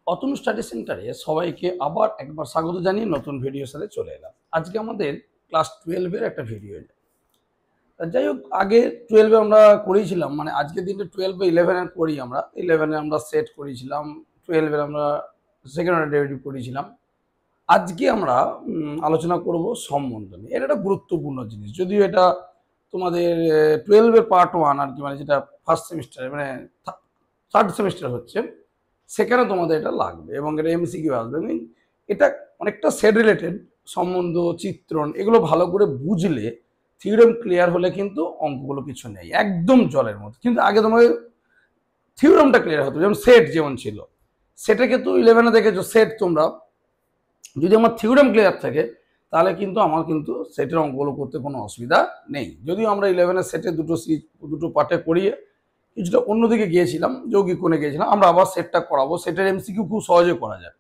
Atanu study সেন্টারে সবাইকে আবার একবার স্বাগত জানিয়ে নতুন ভিডিওর সাথে চলে এলাম। আজকে আমাদের ক্লাস 12-এর একটা ভিডিও। যাই হোক, আগে 12-এ আমরা করেছিলাম, মানে আজকের দিনটা 12-এ 11-এর করি আমরা। 11-এ আমরা সেট করেছিলার 12-এর আমরা সেকেন্ড অর্ডার ডেরিভেটিভ করেছিলাম। আজকে আমরা আলোচনা করব সম্বন্ধ নিয়ে। এটা একটা গুরুত্বপূর্ণ জিনিস, যদিও এটা তোমাদের 12-এর পার্ট 1 আর কি, মানে যেটা ফার্স্ট সেমিস্টারে মানে থার্ড সেমিস্টার হচ্ছে, সেখানে তোমাদের এটা লাগবে এবং এটা এমসিকিউ আসবে। এটা অনেকটা সেট রিলেটেড, সম্বন্ধ, চিত্রণ, এগুলো ভালো করে বুঝলে, থিওরেম ক্লিয়ার হলে কিন্তু অঙ্কগুলো কিছু নেই, একদম জলের মতো। কিন্তু আগে তোমাকে থিওরেমটা ক্লিয়ার হতো, যেমন সেট যেমন ছিল, সেটা কিন্তু 11-এ দেখেছো সেট। তোমরা যদি আমার থিওরেম ক্লিয়ার থাকে তাহলে কিন্তু আমার কিন্তু সেটের অঙ্কগুলো করতে কোনো অসুবিধা নেই। যদিও আমরা 11-এর সেটে দুটো পার্টে করিয়ে কিছুটা অন্যদিকে গিয়েছিলাম, যৌগিক কোণে গিয়েছিলাম, আমরা আবার সেটটা করাবো। সেটের এমসিকিউ খুব সহজে করা যায়।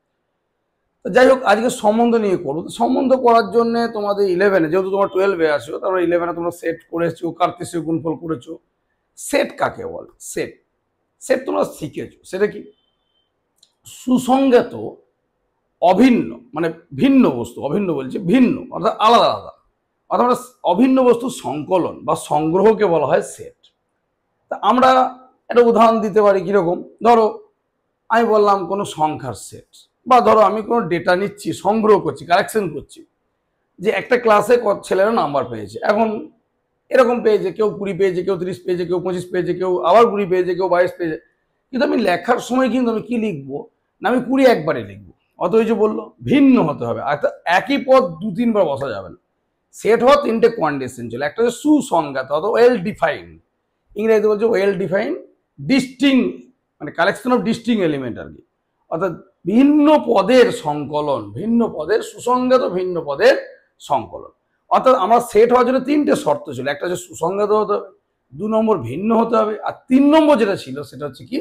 তো যাই হোক, আজকে সম্বন্ধ নিয়ে করবো। সম্বন্ধ করার জন্য তোমাদের 11-এ, যেহেতু তোমার 12-এ আসো, তারপর 11-এ তোমরা সেট করেছো, কার্তেশীয় গুণফল করেছো। সেট কাকে বল? সেট সেট তোমরা শিখেছো। সেটা কি? সুসংজ্ঞাত অভিন্ন, মানে ভিন্ন বস্তু, অভিন্ন বলছে ভিন্ন অর্থাৎ আলাদা আলাদা, অর্থাৎ অভিন্ন বস্তুর সংকলন বা সংগ্রহকে বলা হয় সেট। তা আমরা একটা উদাহরণ দিতে পারি। কিরকম? ধরো আমি বললাম কোনো সংখ্যার সেট, বা ধরো আমি কোনো ডেটা নিচ্ছি, সংগ্রহ করছি, কালেকশন করছি, যে একটা ক্লাসে ছেলেরা নাম্বার পেয়েছে। এখন এরকম পেয়েছে, কেউ 20 পেয়েছে, কেউ 30 পেয়েছে, কেউ 25 পেয়েছে, কেউ আবার 20 পেয়েছে, কেউ 22 পেয়েছে। কিন্তু আমি লেখার সময় কিন্তু আমি কি লিখবো না, আমি 20 একবারে লিখবো। অত যে বললো ভিন্ন হতে হবে, একই পদ 2-3 বার বসা যাবে না। সেট হওয়া 3টে কন্ডিশন ছিল। একটা হচ্ছে সুসংজ্ঞাত, অত ওয়েল ডিফাইন্ড, ইংরেজিতে বলছে ওয়েল ডিফাইন্ড, ডিস্টিং, মানে কালেকশন অফ ডিস্টিং এলিমেন্ট আর কি, অর্থাৎ ভিন্ন পদের সংকলন, ভিন্ন পদের, সুসংজ্ঞাত ভিন্ন পদের সংকলন। অর্থাৎ আমার সেট হওয়ার জন্য 3টে শর্ত ছিল। একটা হচ্ছে সুসংজ্ঞাত হতে হবে, 2 নম্বর ভিন্ন হতে হবে, আর 3 নম্বর যেটা ছিল সেটা হচ্ছে কি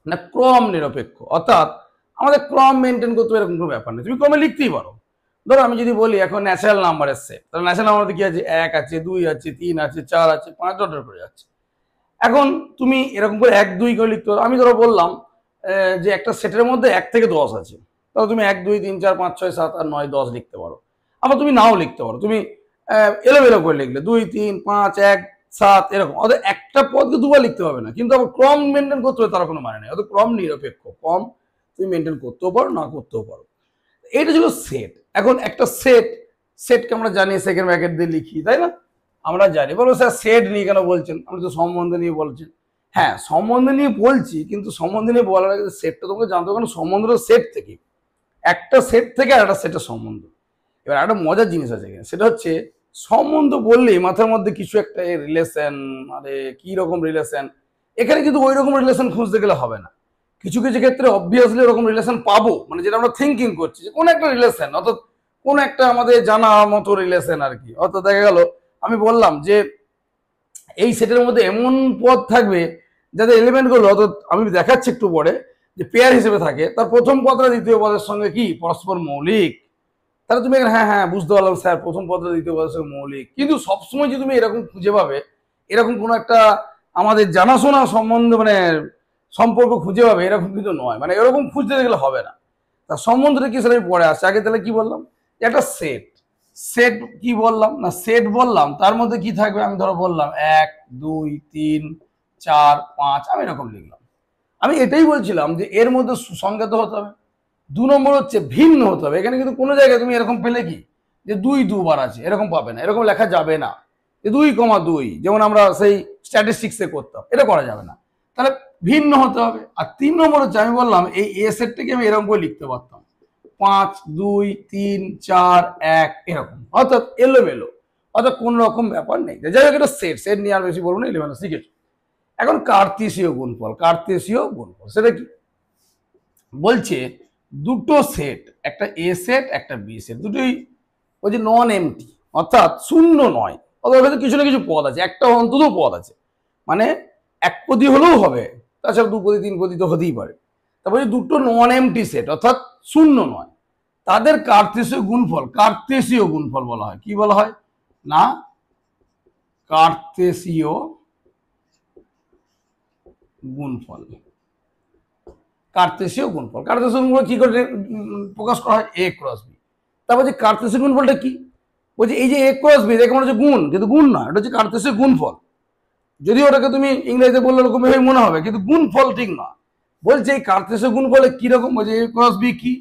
না, ক্রম নিরপেক্ষ। অর্থাৎ আমাদের ক্রম মেনটেন করতে হবে এরকম কোনো ব্যাপার নেই, তুমি ক্রমে লিখতেই পারো। ধরো আমি যদি বলি এখন ন্যাচারাল নাম্বারের সেট, তাহলে ন্যাচারাল নাম্বার কি আছে? 1 আছে, 2 আছে, 3 আছে, 4 আছে, 5 অর্ডার করে যাচ্ছে। এখন তুমি এরকম করে 1 2 করে লিখতে পারো। আমি ধরো বললাম যে একটা সেটের মধ্যে 1 থেকে 10 আছে, তাহলে তুমি 1 2 3 4 5 6 7 8 9 10 লিখতে পারো। আবার তুমি নাও লিখতে পারো, তুমি এলোমেলো করে লিখলে 2 3 5 1 7 এরকম। অর্থাৎ একটা পদকে দুবার লিখতে হবে না, কিন্তু আবার ক্রম মেনটেন করতে হবে তার কোনো মানে নেই। অর্থাৎ ক্রম নিরপেক্ষ, ক্রম তুমি মেনটেন করতেও পারো, না করতেও পারো। এটা ছিল সেট। এখন একটা সেটকে আমরা জানি সেকেন্ড ব্র্যাকেট দিয়ে লিখি, তাই না? আমরা জানি। বলো স্যার সেট নিয়ে কেন বলছেন? আপনি তো সম্বন্ধ নিয়ে বলছেন। হ্যাঁ, সম্বন্ধ নিয়ে বলছি, কিন্তু সম্বন্ধ নিয়ে বলার আগে সেটটা তোমাকে জানতে হবে, কারণ সম্বন্ধটা সেট থেকে, একটা সেট থেকে আর একটা সেটের সম্বন্ধ। এবার একটা মজার জিনিস আছে এখানে, সেটা হচ্ছে সম্বন্ধ বললেই মাথার মধ্যে কিছু একটা রিলেশন, আরে কি রকম রিলেশন। এখানে কিন্তু ওই রকম রিলেশন খুঁজতে গেলে হবে না। কিছু কিছু ক্ষেত্রে অবভিয়াসলি ওরকম রিলেশন পাবো, মানে যেটা আমরা থিঙ্কিং করছি যে কোন একটা রিলেশন, অর্থাৎ কোন একটা আমাদের জানা মতো রিলেশন আর কি। অর্থাৎ দেখা গেল আমি বললাম যে এই সেটের মধ্যে এমন পদ থাকবে যাদের এলিমেন্ট গুলো, অর্থাৎ আমি দেখাচ্ছি একটু পরে, যে পেয়ার হিসেবে থাকে, তার প্রথম পদটা দ্বিতীয় পদের সঙ্গে কি পরস্পর মৌলিক। তাহলে তুমি হ্যাঁ হ্যাঁ বুঝতে পারলাম স্যার, প্রথম পদটা দ্বিতীয় পদের সঙ্গে মৌলিক। কিন্তু সবসময় যে তুমি এরকম খুঁজে পাবে, এরকম কোনো একটা আমাদের জানাশোনা সম্বন্ধ মানে সম্পর্ক খুঁজে পাবে, এরকম কিন্তু নয়। মানে এরকম খুঁজতে গেলে হবে না। তার সম্বন্ধটা কি সেটা আমি পরে আসছে। আগে তাহলে কি বললাম? একটা সেট। সেট কি বললাম না, সেট বললাম, তার মধ্যে কি থাকবে? আমি ধরো বললাম 1 2 3 4 5, আমি এরকম লিখলাম। আমি এটাই বলছিলাম যে এর মধ্যে সুসংজ্ঞাত হতে হবে। 2 নম্বর হচ্ছে ভিন্ন হতে হবে। এখানে কিন্তু কোনো জায়গায় তুমি এরকম পেলে কি যে 2 দুবার আছে, এরকম পাবে না, এরকম লেখা যাবে না। যে 2,2 যেমন আমরা সেই স্ট্যাটিস্টিক্সে করতাম, এটা করা যাবে না। তাহলে ভিন্ন হতে হবে। আর 3 নম্বর হচ্ছে আমি বললাম এই এ সেটটাকে আমি এরকম করে লিখতে পারতাম, 5 2 3 4 1 এরকম, অর্থাৎ এলোমেলো, অর্থাৎ কোন রকম ব্যাপার নেই। যাই হোক, এটা সেট, সেট নিয়ে আর বেশি বলবো না, 11 শিখেছো। এখন কার্তেশীয় গুণফল, কার্তেশীয় গুণফল সেটা কি? বলছে দুটো সেট, একটা এ সেট একটা বি সেট, দুটোই ওই যে নন এমটি, অর্থাৎ শূন্য নয়। অথবা কিছু না কিছু পদ আছে, একটা অন্তত পদ আছে, মানে এক পদী হলেও হবে, তাছাড়া 2 পদী 3 পদী তো হতেই পারে। তারপরে দুটো নন এমটি সেট অর্থাৎ শূন্য নয়, তাদের কার্তেশীয় গুণফল, কার্তেশীয় গুণফল বলা হয়। কি বলা হয় না? কার্তেশীয় গুণফল। কার্তেশীয় গুণফল। কার্তেশীয় গুণফল কি করে প্রকাশ করা হয়? এ ক্রস বি। তারপর যে কার্তেশীয় গুণফলটা কি? বলছে এই যে এ ক্রস বি দেখে মনে হচ্ছে গুণ, কিন্তু গুণ না, এটা হচ্ছে কার্তেশীয় গুণফল। যদিও ওটাকে তুমি ইংরেজিতে বললে ওরকম মনে হবে, কিন্তু গুণফল ঠিক না। বলছে এই কার্তেশীয় গুণফলে কিরকম? বলছে এ ক্রস বি কি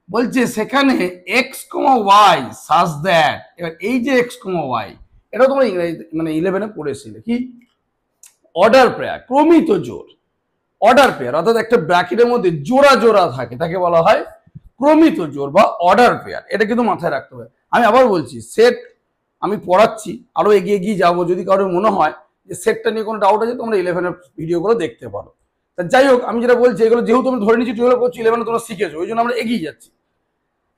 বলছে, সেখানে x comma y such that, এবার এই যে এক্স কমা ওয়াই, এটা তোমরা ইংরেজিতে মানে 11-এ পড়েছিলে কি? অর্ডার পেয়ার, ক্রমিত জোড়। অর্ডার পেয়ার অর্থাৎ একটা ব্র্যাকেটের মধ্যে জোড়া জোড়া থাকে, তাকে বলা হয় ক্রমিত জোড় বা অর্ডার পেয়ার। এটা কিন্তু মাথায় রাখতে হবে। আমি আবার বলছি, সেট আমি পড়াচ্ছি, আরো এগিয়ে গিয়ে যাবো। যদি কারোর মনে হয় যে সেটটা নিয়ে কোনো ডাউট আছে, তোমরা 11-এর ভিডিওগুলো দেখতে পারো। তা যাই হোক, আমি যেটা বলছি, এগুলো যেহেতু আমি ধরে নিচ্ছি 12 করছি, 11-এ তোমরা শিখেছো, ওই জন্য আমরা এগিয়ে যাচ্ছি।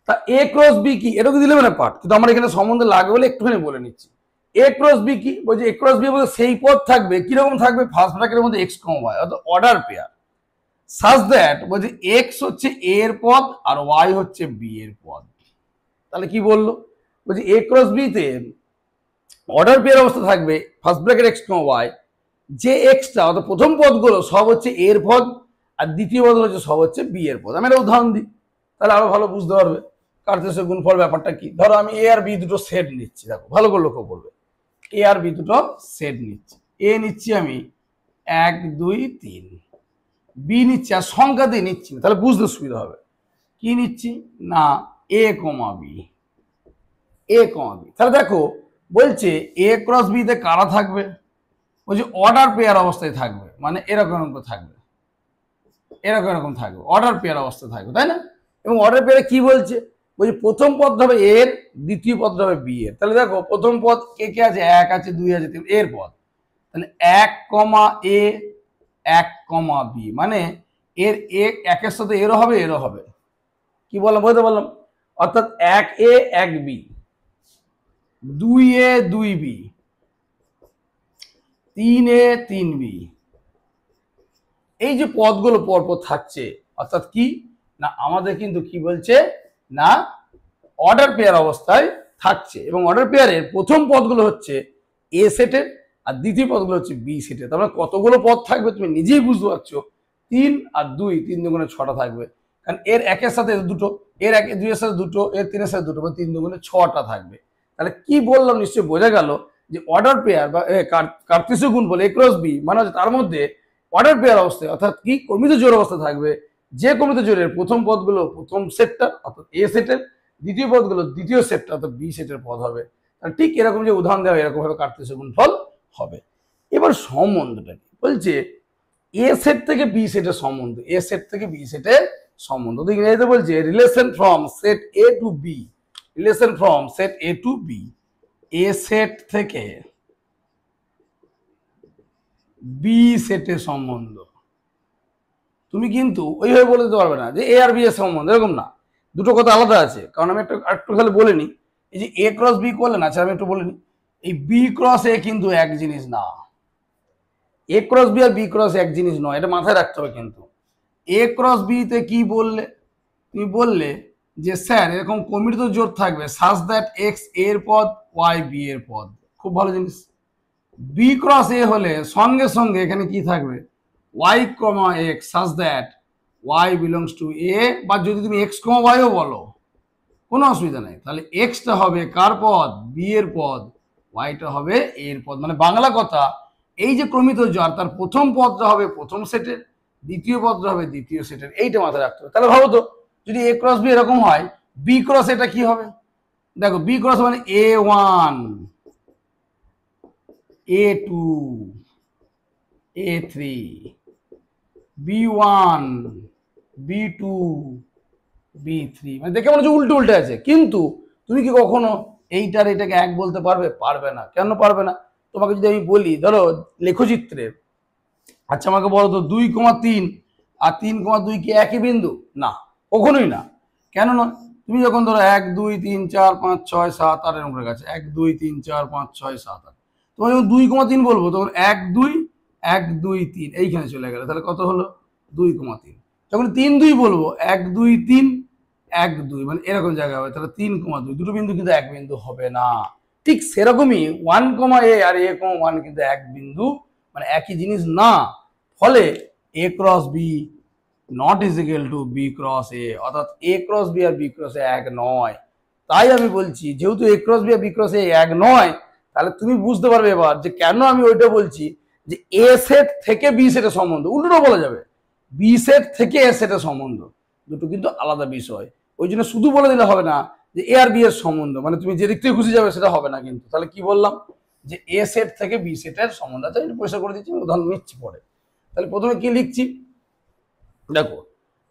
তা এ ক্রস বি কি, এটা কিন্তু 11-এর পার্ট, কিন্তু আমার এখানে সম্বন্ধে লাগবে বলে একটুখানি বলে নিচ্ছি। এ ক্রস বি কি বলছে, এ ক্রস বি বলতে সেই পদ থাকবে, কিরকম থাকবে? ফার্স্ট ব্র্যাকেটের মধ্যে এক্স কম ওয়াই, অর্থাৎ অর্ডার পেয়ার। সাজ দ্যাট বলছে এক্স হচ্ছে এ এর পদ আর ওয়াই হচ্ছে বি এর পদ। তাহলে কি বললো? বলছে এ ক্রস বি তে অর্ডার পেয়ার অবস্থা থাকবে, first bracket x comma Y, যে এক্সটা অর্থাৎ প্রথম পদগুলো সব হচ্ছে এর পদ, আর দ্বিতীয় পদ হচ্ছে সব হচ্ছে বি এর পদ। আমি একটা উদাহরণ দিই, তাহলে আরো ভালো বুঝতে পারবে কার্তেশীয় গুণফল ব্যাপারটা কি। ধরো আমি এ আর বি দুটো সেট নিচ্ছি, দেখো ভালো করে লক্ষ্য করবে, এ আর বি দুটো সেট নিচ্ছি। এ নিচ্ছি আমি 1 2 3, বি নিচ্ছি আর সংখ্যা দিয়ে নিচ্ছি, তাহলে বুঝতে সুবিধা হবে। কি নিচ্ছি না, এ কমা বি, এ কমা বি। তাহলে দেখো বলছে এ ক্রস বি তে কারা থাকবে? বলছে অর্ডার পেয়ার অবস্থায় থাকবে, মানে এরকম এরকম থাকবে, এরকম এরকম থাকবে, অর্ডার পেয়ার অবস্থায় থাকবে, তাই না? এবং অর্ডার পেয়ারে কি বলছে? বলছে প্রথম পদ হবে এর, দ্বিতীয় পদ হবে বি এর। তাহলে দেখো প্রথম পদ কে কে আছে? 1 আছে, 2 আছে, 3, এর পদ। তাহলে 1 কমা এ 1 কমা বি, মানে এর একের সাথে এরও হবে, এরও হবে। কি বললাম? বলতে বললাম, অর্থাৎ 1 এ 1 বি, 2 এ 2 বি, 3 এ 3 বি। এই যে পদগুলো পরপর থাকছে, অর্থাৎ কি না, আমাদের কিন্তু কি বলছে না, অর্ডার পেয়ার অবস্থায় থাকছে। এবং অর্ডার পেয়ারের প্রথম পদগুলো হচ্ছে এ সেটের আর দ্বিতীয় পদগুলো হচ্ছে বি সেটের। তার মানে কতগুলো পদ থাকবে তুমি নিজেই বুঝতে পারছো, 3 আর 2, 3 দুগুণে 6টা থাকবে। কারণ এর একের সাথে দুটো, এর 2 এর সাথে দুটো, এর 3 এর সাথে দুটো, মানে 3 দুগুণে 6টা থাকবে। তাহলে কি বললাম নিশ্চয়ই বোঝা গেল যে অর্ডার পেয়ার বা কার্তেশীয় গুণফল এ ক্রস বি মানে হচ্ছে তার মধ্যে অর্ডার পেয়ার অবস্থায়, অর্থাৎ কি ক্রমিত জোড় অবস্থা থাকবে, যে ক্রমিত জোড়ের প্রথম পদগুলো প্রথম সেটটা অর্থাৎ এ সেটের, দ্বিতীয় পদগুলো দ্বিতীয় সেটটা অর্থাৎ বি সেটের পদ হবে। ঠিক এরকম যে উদাহরণ দেওয়া, এরকম ভাবে কার্তেশীয় গুণফল হবে। এবার সম্বন্ধটা কি বলছে, এ সেট থেকে বি সেটের সম্বন্ধ, এ সেট থেকে বি সেটের সম্বন্ধ তো ইংরেজিতে বলছে relation from set A to B, relation from set A to B, A set থেকে বি সেটের সম্বন্ধ। তুমি কিন্তু ওইভাবে বলে দিতে পারবে না যে এ আর বি এর সম্বন্ধ, এরকম না, দুটো কথা আলাদা আছে। কারণ আমি একটু খালি বলে নি, এই যে এ ক্রস বি করলেন, আচ্ছা আমি একটু বলে নি, এই বি ক্রস এ কিন্তু এক জিনিস না, এ ক্রস বি আর বি ক্রস এক জিনিস নয়, এটা মাথায় রাখতে হবে। কিন্তু এ ক্রস বি তে কি বললে, তুমি বললে যে স্যার এরকম কমিটিত জোর থাকবে সাজ দ্যাট এক্স এর পদ ওয়াই বি এর পদ, খুব ভালো জিনিস। বি ক্রস এ হলে সঙ্গে সঙ্গে এখানে কি থাকবে, y comma x such that y belongs to A, বা যদি তুমি এক্স কমা ওয়াইও বলো কোনো অসুবিধা নেই। তাহলে এক্সটা হবে কার পদ? বি এর পদ, ওয়াইটা হবে এর পদ। মানে বাংলা কথা, এই যে ক্রমিত জোড় তার প্রথম পদটা হবে প্রথম সেটের, দ্বিতীয় পদটা হবে দ্বিতীয় সেটের, এইটা মাথায় রাখতে হবে। তাহলে ভাবো তো যদি এ ক্রস বি এরকম হয়, বি ক্রস এটা কি হবে? দেখো বি ক্রস মানে A1 A2 A3 B1 B2 B3, মানে দেখে মনে হচ্ছে উল্টো উল্টে আছে। কিন্তু তুমি কি কখনো এইটার এটাকে এক বলতে পারবে? পারবে না। কেন পারবে না? তোমাকে যদি আমি বলি ধরো লেখচিত্রে, আচ্ছা আমাকে বলো তো 2,3 আর 3,2 কি একই বিন্দু? না, কখনোই না। কেন না? তুমি যখন ধরো 1 2 3 4 5 6 7 8 এরকম করে গেছে, 1 2 3 4 5 6 7 8, তোমার যখন 2,3 বলবো তখন 1 2 1 2 3 এইখানে চলে গেলে, তাহলে কত হলো? 2,3। যখন 3 2 বলবো 1 2 3 1 2, মানে এরকম জায়গা হবে, তাহলে 3,2, দুটো বিন্দু কিন্তু এক বিন্দু হবে না। ঠিক সেরকমই 1, a আর a, 1 কিন্তু এক বিন্দু, মানে একই জিনিস না। ফলে A cross B not is equal to B cross A, অর্থাৎ এ ক্রস বি আর বি ক্রস এ এক নয়। তাই আমি বলছি যেহেতু এ ক্রস বি আর বি ক্রস এ এক নয়, তাহলে তুমি বুঝতে পারবে এবার যে কেন আমি ওইটা বলছি যে এ সেট থেকে বি সেটের সম্বন্ধ। উল্টোটা বলা যাবে, বি সেট থেকে এ সেটের সম্বন্ধ, দুটো কিন্তু আলাদা বিষয়। ওই জন্য শুধু বলে দিলে হবে না যে এ আর বি এর সম্বন্ধ, মানে তুমি যে দিক থেকে খুশি যাবে সেটা হবে না কিন্তু। তাহলে কি বললাম যে এ সেট থেকে বি সেটের সম্বন্ধ। আচ্ছা আমি পরিষ্কার করে দিচ্ছি, উদাহরণ নিচ্ছি পরে। তাহলে প্রথমে কি লিখছি দেখো,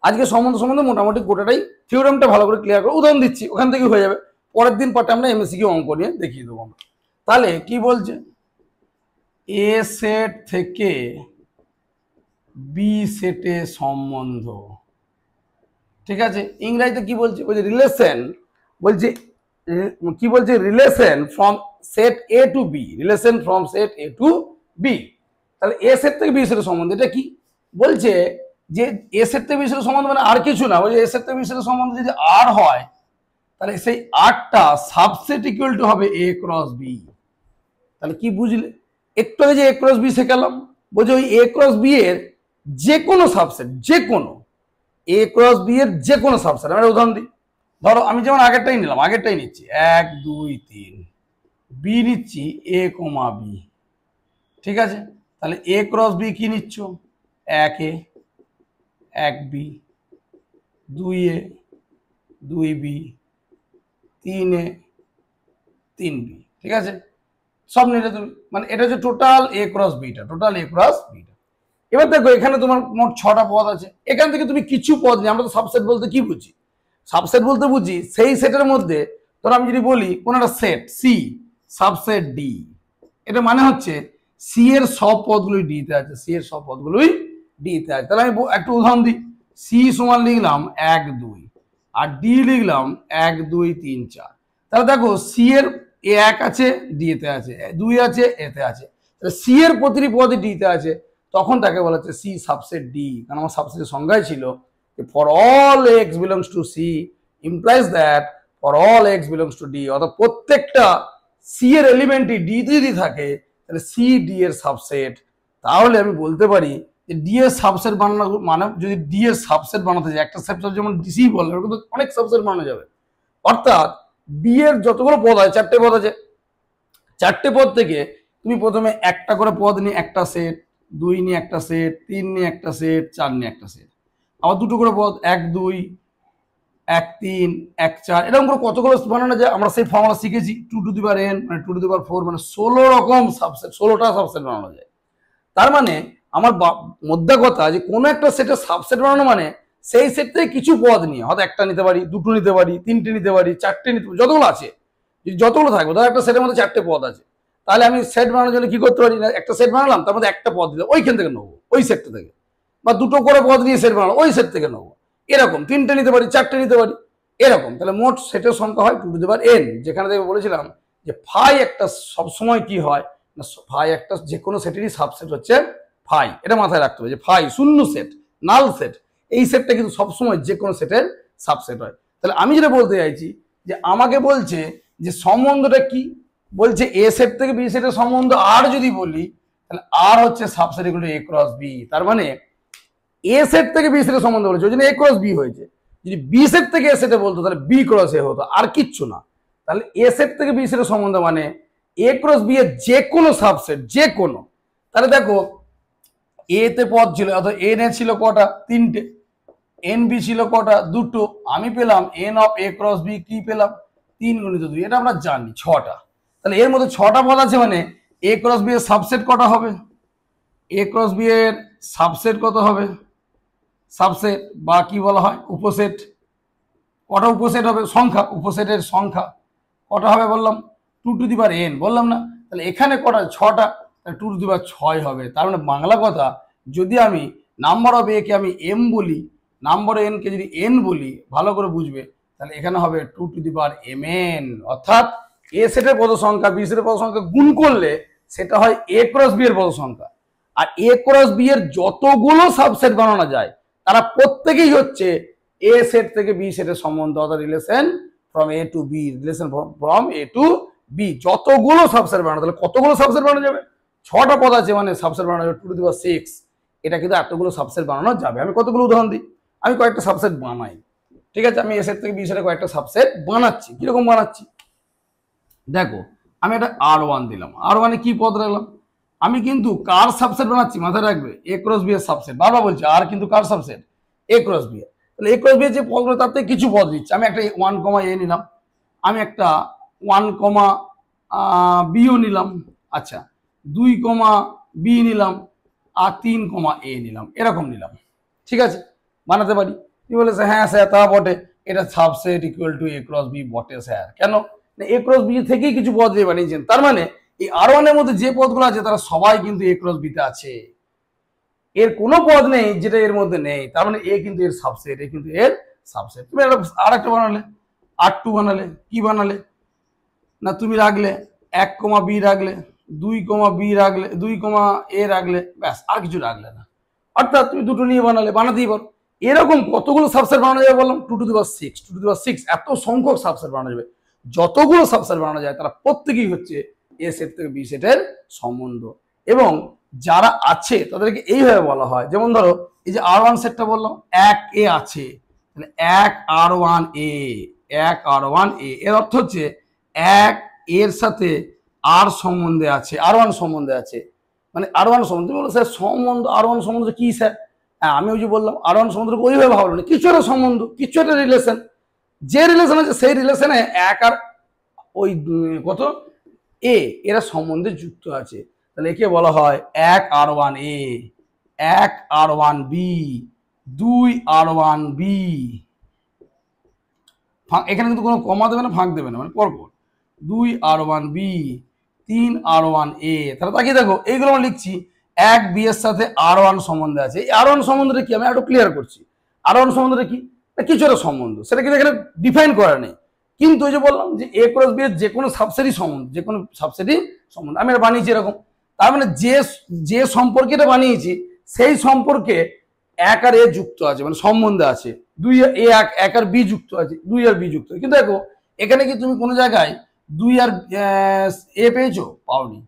আজকে সম্বন্ধ সম্বন্ধে মোটামুটি গোটাটাই থিওরেমটা ভালো করে ক্লিয়ার করে উদাহরণ দিচ্ছি, ওখান থেকে হয়ে যাবে। পরের দিন পার্টে আমরা এমএসসিকিউ অঙ্ক নিয়ে দেখিয়ে দেবো আমরা। তাহলে কি বলছে, এ সেট থেকে বি সেটের সম্বন্ধ, ঠিক আছে। ইংরেজিতে কি বলছে, বলছে রিলেশন, বলছে কি বলছে, relation from set A to B, relation from set A to B. তাহলে এ সেট থেকে বি সেটের সম্বন্ধ, এটা কি বলছে যে এ সেট থেকে বি সেটের সম্বন্ধ মানে আর কিছু না, বলছে এ সেট থেকে বি সেটের সম্বন্ধ যদি আর হয় তাহলে সেই আরটা সাবসেট ইকুয়াল টু হবে এ ক্রস বি। তাহলে কি বুঝলে, একটু আগে যে এ ক্রস বি শেখালাম, বলছে ওই এ ক্রস বি এর যে কোনো সাবসেট, যে কোনো এ ক্রস বি এর যে কোনো সাবসেট। আমি উদাহরণ দিই, ধরো আমি যেমন আগেরটাই নিলাম, আগেরটাই নিচ্ছি 1 2 3, বি নিচ্ছি এ কমা বি, ঠিক আছে। তাহলে এ ক্রস বি কি নিচ্ছ, 1 এ 1 বি, 2 এ 2 বি, 3 এ 3 বি, ঠিক আছে। সব নিলে তুমি, মানে এটা হচ্ছে টোটাল এ ক্রস বিটা, টোটাল এ ক্রস বিটা। এবার দেখো এখানে তোমার মোট 6টা পদ আছে, এখান থেকে তুমি কিছু পদ নিয়ে, আমরা তো সাবসেট বলতে কি বুঝি, সাবসেট বলতে বুঝি সেই সেটের মধ্যে, ধরো আমি যদি বলি কোন একটা সেট সি সাবসেট ডি, এটা মানে হচ্ছে সি এর সব পদগুলোই ডি তে আছে, সি এর সব পদগুলোই ডি তে আছে। তাহলে আমি একটু উদাহরণ দিই, সি সমান লিখলাম 1 2 আর ডি লিখলাম 1 2 3 4। তাহলে দেখো সি এর এ 1 আছে ডি তে আছে, 2 আছে এতে আছে, তাহলে সি এর প্রতিটি পদই ডি তে আছে, তখন তাকে বলা হচ্ছে সি সাবসেট ডি। কারণ আমার সাবসেটের সংজ্ঞায় ছিল for all x belongs to C implies that for all x belongs to D, অর্থাৎ প্রত্যেকটা সি এর এলিমেন্টই ডি তে যদি থাকে তাহলে সি ডি এর সাবসেট। তাহলে আমি বলতে পারি যে ডি এর সাবসেট বানানো, মানে যদি ডি এর সাবসেট বানাতে যায়, একটা সাবসেট যেমন ডিসি বলে কিন্তু অনেক সাবসেট বানানো যাবে, অর্থাৎ ডি এর যতগুলো পদ আছে, 4টে পদ আছে, 4টে পদ থেকে তুমি প্রথমে একটা করে পদ নিয়ে একটা সেট, 2 নিয়ে একটা সেট, 3 নিয়ে একটা সেট, 4 নিয়ে একটা সেট, আবার দুটো করে পদ 1 2 1 3 1 4, এরকম করে কতগুলো বানানো যায় আমরা সেই ফর্মুলা শিখেছি, 2 টু দি পাওয়ার n মানে 2 টু দি পাওয়ার 4, মানে 16 রকম সাবসেট, 16টা সাবসেট বানানো যায়। তার মানে আমার মধ্যে কথা যে কোনো একটা সেটের সাবসেট বানানো মানে সেই সেট থেকে কিছু পদ নিয়ে, হয়তো একটা নিতে পারি, দুটো নিতে পারি, 3টে নিতে পারি, 4টে নিতে পারি, যতগুলো আছে, যতগুলো থাকবে, ধর একটা সেটের মধ্যে 4টে পদ আছে, তাহলে আমি সেট বানানোর জন্য কি করতে পারি না, একটা সেট বানালাম, তার মধ্যে একটা পদ দিলে ওইখান থেকে নেবো, ওই সেটটা থেকে, বা দুটো করে পদ নিয়ে সেট বানালাম, ওই সেট থেকে নেবো, এরকম 3টে নিতে পারি, 4টে নিতে পারি, এরকম। তাহলে মোট সেটের সংখ্যা হয় 2 টু দি পাওয়ার n, যেখানে দেখে বলেছিলাম যে ফাই একটা সবসময় কি হয় না, ফাই একটা যে কোনো সেটেরই সাবসেট হচ্ছে ফাই, এটা মাথায় রাখতে হবে যে ফাই শূন্য সেট, নাল সেট, এই সেটটা কিন্তু সবসময় যে কোনো সেটের সাবসেট হয়। তাহলে আমি যেটা বলতে চাইছি যে আমাকে বলছে যে সম্বন্ধটা কি, বলছে এ সেট থেকে বি সেটের সম্বন্ধ আর যদি বলি তাহলে আর হচ্ছে subset equal to A cross B. তার মানে এ সেট থেকে বি সেটের সম্বন্ধ বলেছে, ওই জন্য এ ক্রস বি হয়েছে। যদি বি সেট থেকে এ সেটে বলতো তাহলে বি ক্রস এ হতো, আর কিচ্ছু না। তাহলে এ সেট থেকে বি সেটের সম্বন্ধ মানে এ ক্রস বি এর যে কোনো সাবসেট, যে কোনো। তাহলে দেখো এ তে পদ ছিল, অর্থাৎ এন এ ছিল কটা, 3টে, এন বি ছিল কটা, 2টো, আমি পেলাম n of A cross B কি পেলাম 3 গুণিত 2, এটা আমরা জানি 6টা। তাহলে এর মধ্যে 6টা পদ আছে, মানে এ ক্রস বি এর সাবসেট কটা হবে, এ ক্রস বি এর সাবসেট কত হবে, সাবসেট বা কি বলা হয় উপসেট, কটা উপসেট হবে, সংখ্যা, উপসেটের সংখ্যা কটা হবে বললাম 2 টু দি পাওয়ার n, বললাম না। তাহলে এখানে কটা, 6টা, 2 টু দি পাওয়ার 6 হবে। তার মানে বাংলা কথা, যদি আমি নাম্বার অফ এ কে আমি m বলি, নাম্বার n কে যদি n বলি, ভালো করে বুঝবে, তাহলে এখানে হবে 2 টু দি পাওয়ার mn, অর্থাৎ এ সেটের পদ সংখ্যা বি সেটের পদ সংখ্যা গুণ করলে সেটা হয় এ ক্রস বি এর পদ সংখ্যা। আর এ ক্রস বি এর যতগুলো সাবসেট বানানো যায় তারা প্রত্যেকেই হচ্ছে এ সেট থেকে বি সেটের সম্বন্ধ, অর্থাৎ relation from A to B, relation from A to B, যতগুলো সাবসেট বানানো, তাহলে কতগুলো সাবসেট বানানো যাবে, 6টা পদ আছে, মানে সাবসেট বানানো যাবে 2 টু দি পাওয়ার 6, এটা কিন্তু এতগুলো সাবসেট বানানো যাবে। আমি কতগুলো উদাহরণ দিই, আমি কয়েকটা সাবসেট বানাই, ঠিক আছে? আমি এ সেট থেকে বি সেটে কয়েকটা সাবসেট বানাচ্ছি। কিরকম বানাচ্ছি দেখো, আমি একটা R1 দিলাম, R1 এ কি পদ রাখলাম, আমি কিন্তু কার সাবসেট বানাচ্ছি মাথায় রাখবে, এ ক্রস বি এর সাবসেট। বারবার বলছি আর কিন্তু কার সাবসেট, এ ক্রস বি এর। তাহলে এ ক্রস বি এর যে পদগুলো তার থেকে কিছু পদ দিচ্ছি। আমি একটা 1, a নিলাম, আমি একটা 1, বিও নিলাম, আচ্ছা 2, বি নিলাম, আর 3, a নিলাম, এরকম নিলাম, ঠিক আছে? বানাতে পারি। কি বলেছে, হ্যাঁ স্যার তা বটে, এটা subset equal to A cross B বটে স্যার। কেন, এ ক্রস বি থেকেই কিছু পদ দিয়ে বানিয়েছেন, তার মানে এই R1 এর মধ্যে যে পদগুলো আছে তারা সবাই কিন্তু এ ক্রস বিতে আছে। এর কোনো পদ নেই যেটা এর মধ্যে নেই, তার মানে এ কিন্তু এর সাবসেট, এ কিন্তু এর সাবসেট। তুমি আর একটা বানালে, R2 বানালে, কি বানালে না, তুমি রাখলে 1, বি রাখলে, 2, বি রাখলে, 2, a রাখলে, ব্যাস আর কিছু রাখলে না। অর্থাৎ তুমি দুটো নিয়ে বানালে, বানাতেই পারো। এরকম কতগুলো সাবসেট বানানো যাবে বললাম, 2 to the 6 এত সংখ্যক সাবসেট বানানো যাবে। যতগুলো সাবসেট বানানো যায় তারা প্রত্যেকেই হচ্ছে এ সেট থেকে বি সেটের সম্বন্ধ। এবং যারা আছে তাদেরকে এইভাবে বলা হয়, যেমন ধরো এই যে R1 সেটটা বললাম, 1, a আছে, তাহলে 1, R1, a, 1, R1, a এর অর্থ হচ্ছে 1 এর সাথে আর সম্বন্ধে আছে, R1 সম্বন্ধে আছে। মানে R1 সম্বন্ধে, তুমি বলো স্যার সম্বন্ধ R1 সম্বন্ধ কি স্যার? হ্যাঁ আমি ওই যে বললাম R1 সম্বন্ধ ওইভাবে ভাবলো না, কিছু একটা সম্বন্ধ, কিছু একটা রিলেশন, যে রিলেশন আছে সেই রিলেশনে 1 আর ওই কত এ এরা সম্বন্ধে যুক্ত আছে। তাহলে একে বলা হয় 1, R1, a, 1, R1, b, 2, R1, b। এখানে কিন্তু কোনো কমা দেবে না, ফাঁক দেবে না, মানে পরপর 2, R1, b, 3, R1, a। তাহলে তাকিয়ে দেখো, এইগুলো আমরা লিখছি 1, b এর সাথে R1 সম্বন্ধে আছে। এই R1 সম্বন্ধটা কি আমি একটু ক্লিয়ার করছি। R1 সম্বন্ধটা কি, কিছু একটা সম্বন্ধ, সেটা কিন্তু এখানে ডিফাইন করা নেই, কিন্তু ওই যে বললাম যে এ ক্রস বি এর যে কোনো সাবসেটই সম্বন্ধ, যে কোনো সাবসেটই সম্বন্ধ। আমি এটা বানিয়েছি এরকম, তার মানে যে সম্পর্কে এটা বানিয়েছি সেই সম্পর্কে 1 আর a যুক্ত আছে, মানে সম্বন্ধে আছে। 1 আর বি যুক্ত আছে, 2 আর বি যুক্ত আছে। কিন্তু দেখো এখানে কি তুমি কোনো জায়গায় 2 আর এ পেয়েছো, পাওনি।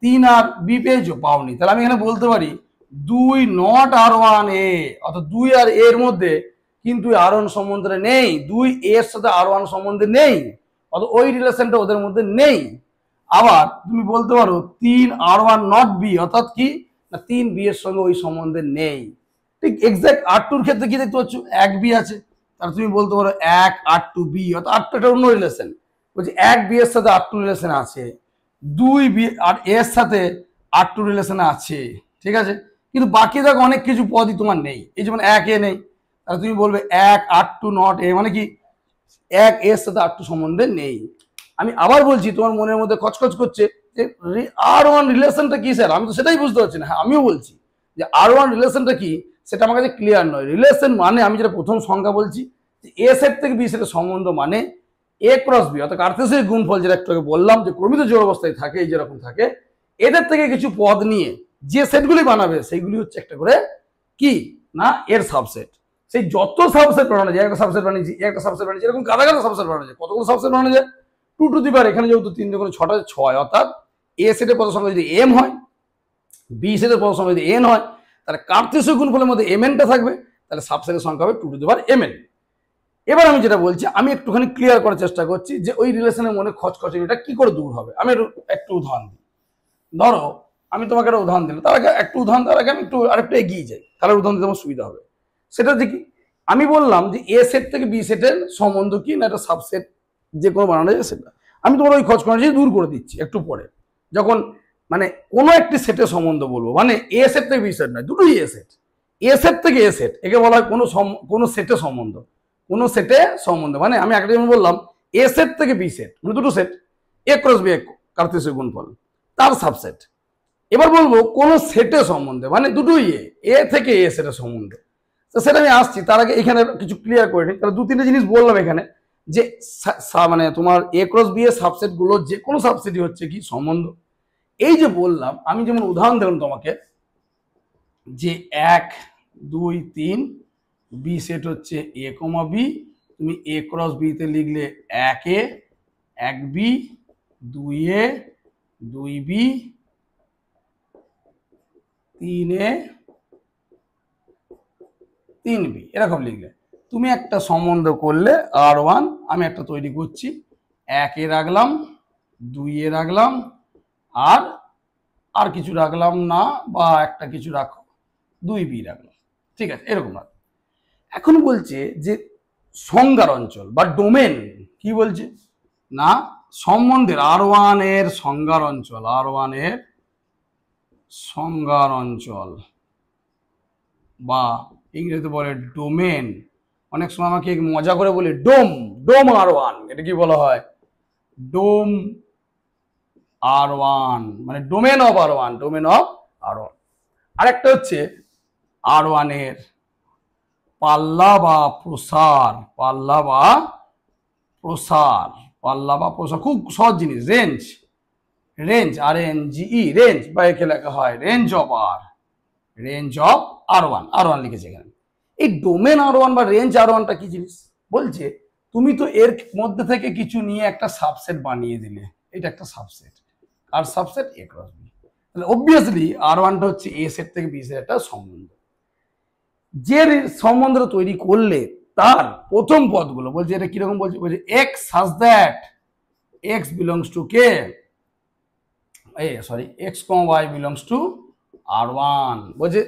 3 আর বি পেয়েছো, পাওনি। তাহলে আমি এখানে বলতে পারি 2, not R1, a, অর্থাৎ 2 আর এর মধ্যে কিন্তু R1 সম্বন্ধে নেই, 2 এর সাথে R1 সম্বন্ধে নেই, অর্থাৎ ওই রিলেশনটা ওদের মধ্যে নেই। আবার তুমি বলতে পারো 3, R1, not b, অর্থাৎ কি না 3b এর সঙ্গে ওই সম্বন্ধে নেই। ঠিক এক্সাক্ট R2 ক্ষেত্রে কি দেখতে পাচ্ছ, 1b আছে, তাহলে তুমি বলতে পারো 1, R2b, অর্থাৎ R2 একটা অন্য রিলেশন। বলছি 1b এর সাথে R2 রিলেশন আছে, 2b আর এর সাথে R2 রিলেশন আছে, ঠিক আছে? কিন্তু বাকি দেখো অনেক কিছু পদই তোমার নেই, এই যেমন 1a নেই, তাহলে তুমি বলবে 1, R2, not a, মানে কি 1 এর সাথে R2 সম্বন্ধে নেই। আমি আবার বলছি, তোমার মনের মধ্যে খচখচ করছে যে R1 রিলেশনটা কি স্যার, আমি তো সেটাই বুঝতে পারছি না। হ্যাঁ আমিও বলছি যে R1 রিলেশনটা কি সেটা আমার কাছে ক্লিয়ার নয়। রিলেশন মানে আমি যেটা প্রথম সংজ্ঞা বলছি যে এ সেট থেকে বি সেটের সম্বন্ধ মানে এ ক্রস বি, অর্থাৎ কার্তেসীয় গুণফল, যেটা একটু আগে বললাম যে ক্রমিত জোড় অবস্থায় থাকে, এই যেরকম থাকে, এদের থেকে কিছু পদ নিয়ে যে সেটগুলি বানাবে সেইগুলি হচ্ছে একটা করে কি না এর সাবসেট। সেই যত সাবসেট বানানো যায়, একটা সাবসেট বানিয়েছি, একটা সাবসেট বানিয়েছি, এরকম গাদা গাদা সাবসেট বানানো যায়। কতগুলো সাবসেট বানানো যায়, 2 to the power, এখানে যেহেতু 3 2 6 6, অর্থাৎ এ সেটের পদ সংখ্যা যদি এম হয়, বি সেটের পদ সংখ্যা যদি এন হয়, তাহলে কার্তেশীয় গুণফলের মধ্যে এম এনটা থাকবে, তাহলে সাবসেটের সংখ্যা হবে 2 to the power mn। এবার আমি যেটা বলছি, আমি একটুখানি ক্লিয়ার করার চেষ্টা করছি যে ওই রিলেশনের মনে খচখচেটা কি করে দূর হবে। আমি একটু উদাহরণ দিই। ধরো আমি তোমাকে একটা উদাহরণ দিলাম, তার আগে একটু উদাহরণ দেওয়ার আগে আমি একটু আরেকটু এগিয়ে যাই, তাহলে উদাহরণ দিতে আমার সুবিধা হবে। সেটা দেখি, আমি বললাম যে এ সেট থেকে বি সেটের সম্বন্ধ কি না একটা সাবসেট যে কোনো বানানো যায় সেটা আমি তোমার ওই খচখচি দূর করে দিচ্ছি একটু পরে, যখন মানে কোনো একটি সেটের সম্বন্ধ বলবো, মানে এ সেট থেকে বি সেট নয়, দুটোই এ সেট। এ সেট থেকে এ সেট, একে বলা হয় কোনো সেটের সম্বন্ধ, কোনো সেটে সম্বন্ধ। মানে আমি একটা যেমন বললাম এ সেট থেকে বি সেট, মানে দুটো সেট, এ ক্রস বি কার্তেশীয় গুণফল তার সাবসেট। এবার বলবো কোন সেটের সম্বন্ধে, মানে দুটোই এ থেকে এ সেটের সম্বন্ধে। তো সেটা আমি আসছি, তার আগে এখানে কিছু ক্লিয়ার করে নিই। তাহলে 2-3টে জিনিস বললাম এখানে, যে মানে তোমার এ ক্রস বি এর সাবসেট গুলো যে কোনো সাবসেটই হচ্ছে কি সম্বন্ধ। এই যে বললাম, আমি যেমন উদাহরণ দিলাম তোমাকে যে 1, 2, 3 বি সেট হচ্ছে এ কমা বি, তুমি এ ক্রস বি তে লিখলে 1a, 1b, 2a, 2b, 3a, 3b এরকম লিখলে তুমি একটা সম্বন্ধ করলে R1, আমি একটা তৈরি করছি, 1 এ রাখলাম, 2 এ রাখলাম, আর আর কিছু রাখলাম না, বা একটা কিছু রাখো, 2b রাখলাম, ঠিক আছে, এরকম রাখ। এখন বলছে যে সংজ্ঞার অঞ্চল বা ডোমেন, কি বলছে না সম্বন্ধের R1 এর সংজ্ঞার অঞ্চল, R1 এর সংজ্ঞার অঞ্চল বা ইংরেজিতে বলে ডোমেন, অনেক সময় আমাকে মজা করে বলে ডোম, ডোম R1, এটা কি বলা হয়, ডোম R1 মানে domain of R1, domain of R1। আরেকটা হচ্ছে R1 এর পাল্লা বা প্রসার, পাল্লা বা প্রসার, পাল্লা বা প্রসার খুব সহজ জিনিস, রেঞ্জ, রেঞ্জ RNGE, রেঞ্জ, বা একে লেখা হয় range of R, range of R1, R1 লিখেছে এখানে। এই ডোমেন R1 বা রেঞ্জ R1টা কি জিনিস বলছে, তুমি তো এর মধ্যে থেকে কিছু নিয়ে একটা সাবসেট বানিয়ে দিলে, এটা একটা সাবসেট, আর সাবসেট A ক্রস B, তাহলে অবভিয়াসলি R1টা হচ্ছে A সেট থেকে B সেট একটা সম্বন্ধ। যে সম্বন্ধটা তৈরি করলে তার প্রথম পদগুলো বলছে, এটা কিরকম বলছে, বলছে x such that x belongs to K, x, y belongs to R1, বলছে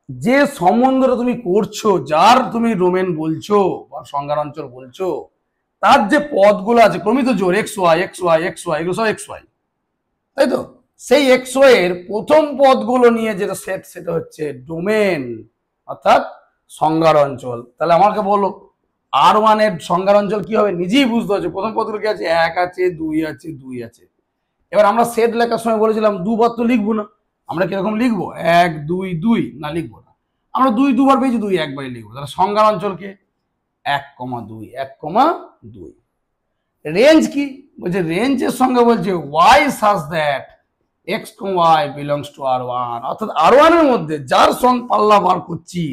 যে সম্বন্ধটা তুমি করছো, যার তুমি ডোমেন বলছো বা সংজ্ঞার অঞ্চল বলছো, তার যে পদগুলো আছে ক্রমিত জোর xy xy xy, এগুলো সব xy, তাই তো, সেই xy এর প্রথম পদগুলো নিয়ে যেটা সেট, সেটা হচ্ছে ডোমেন অর্থাৎ সংজ্ঞার অঞ্চল। তাহলে আমাকে বলো R1 এর সংজ্ঞার অঞ্চল কি হবে, নিজেই বুঝতে হচ্ছে, প্রথম পদগুলো কি আছে, 1 আছে, 2 আছে, 2 আছে। এবার আমরা সেট লেখার সময় বলেছিলাম দুবার তো লিখবো না, আমরা কিরকম লিখবো, 1 2 2 না, লিখবো না, আমরা 2 দুবার পেয়েছি, 2 একবারই লিখবো। তাহলে সংজ্ঞার অঞ্চলকে 1,2 1,2। রেঞ্জ কি বলছে, রেঞ্জের সঙ্গে বলছে y such that x, y belongs to R1, অর্থাৎ R1 এর মধ্যে যার সঙ্গে পাল্লা বার করছি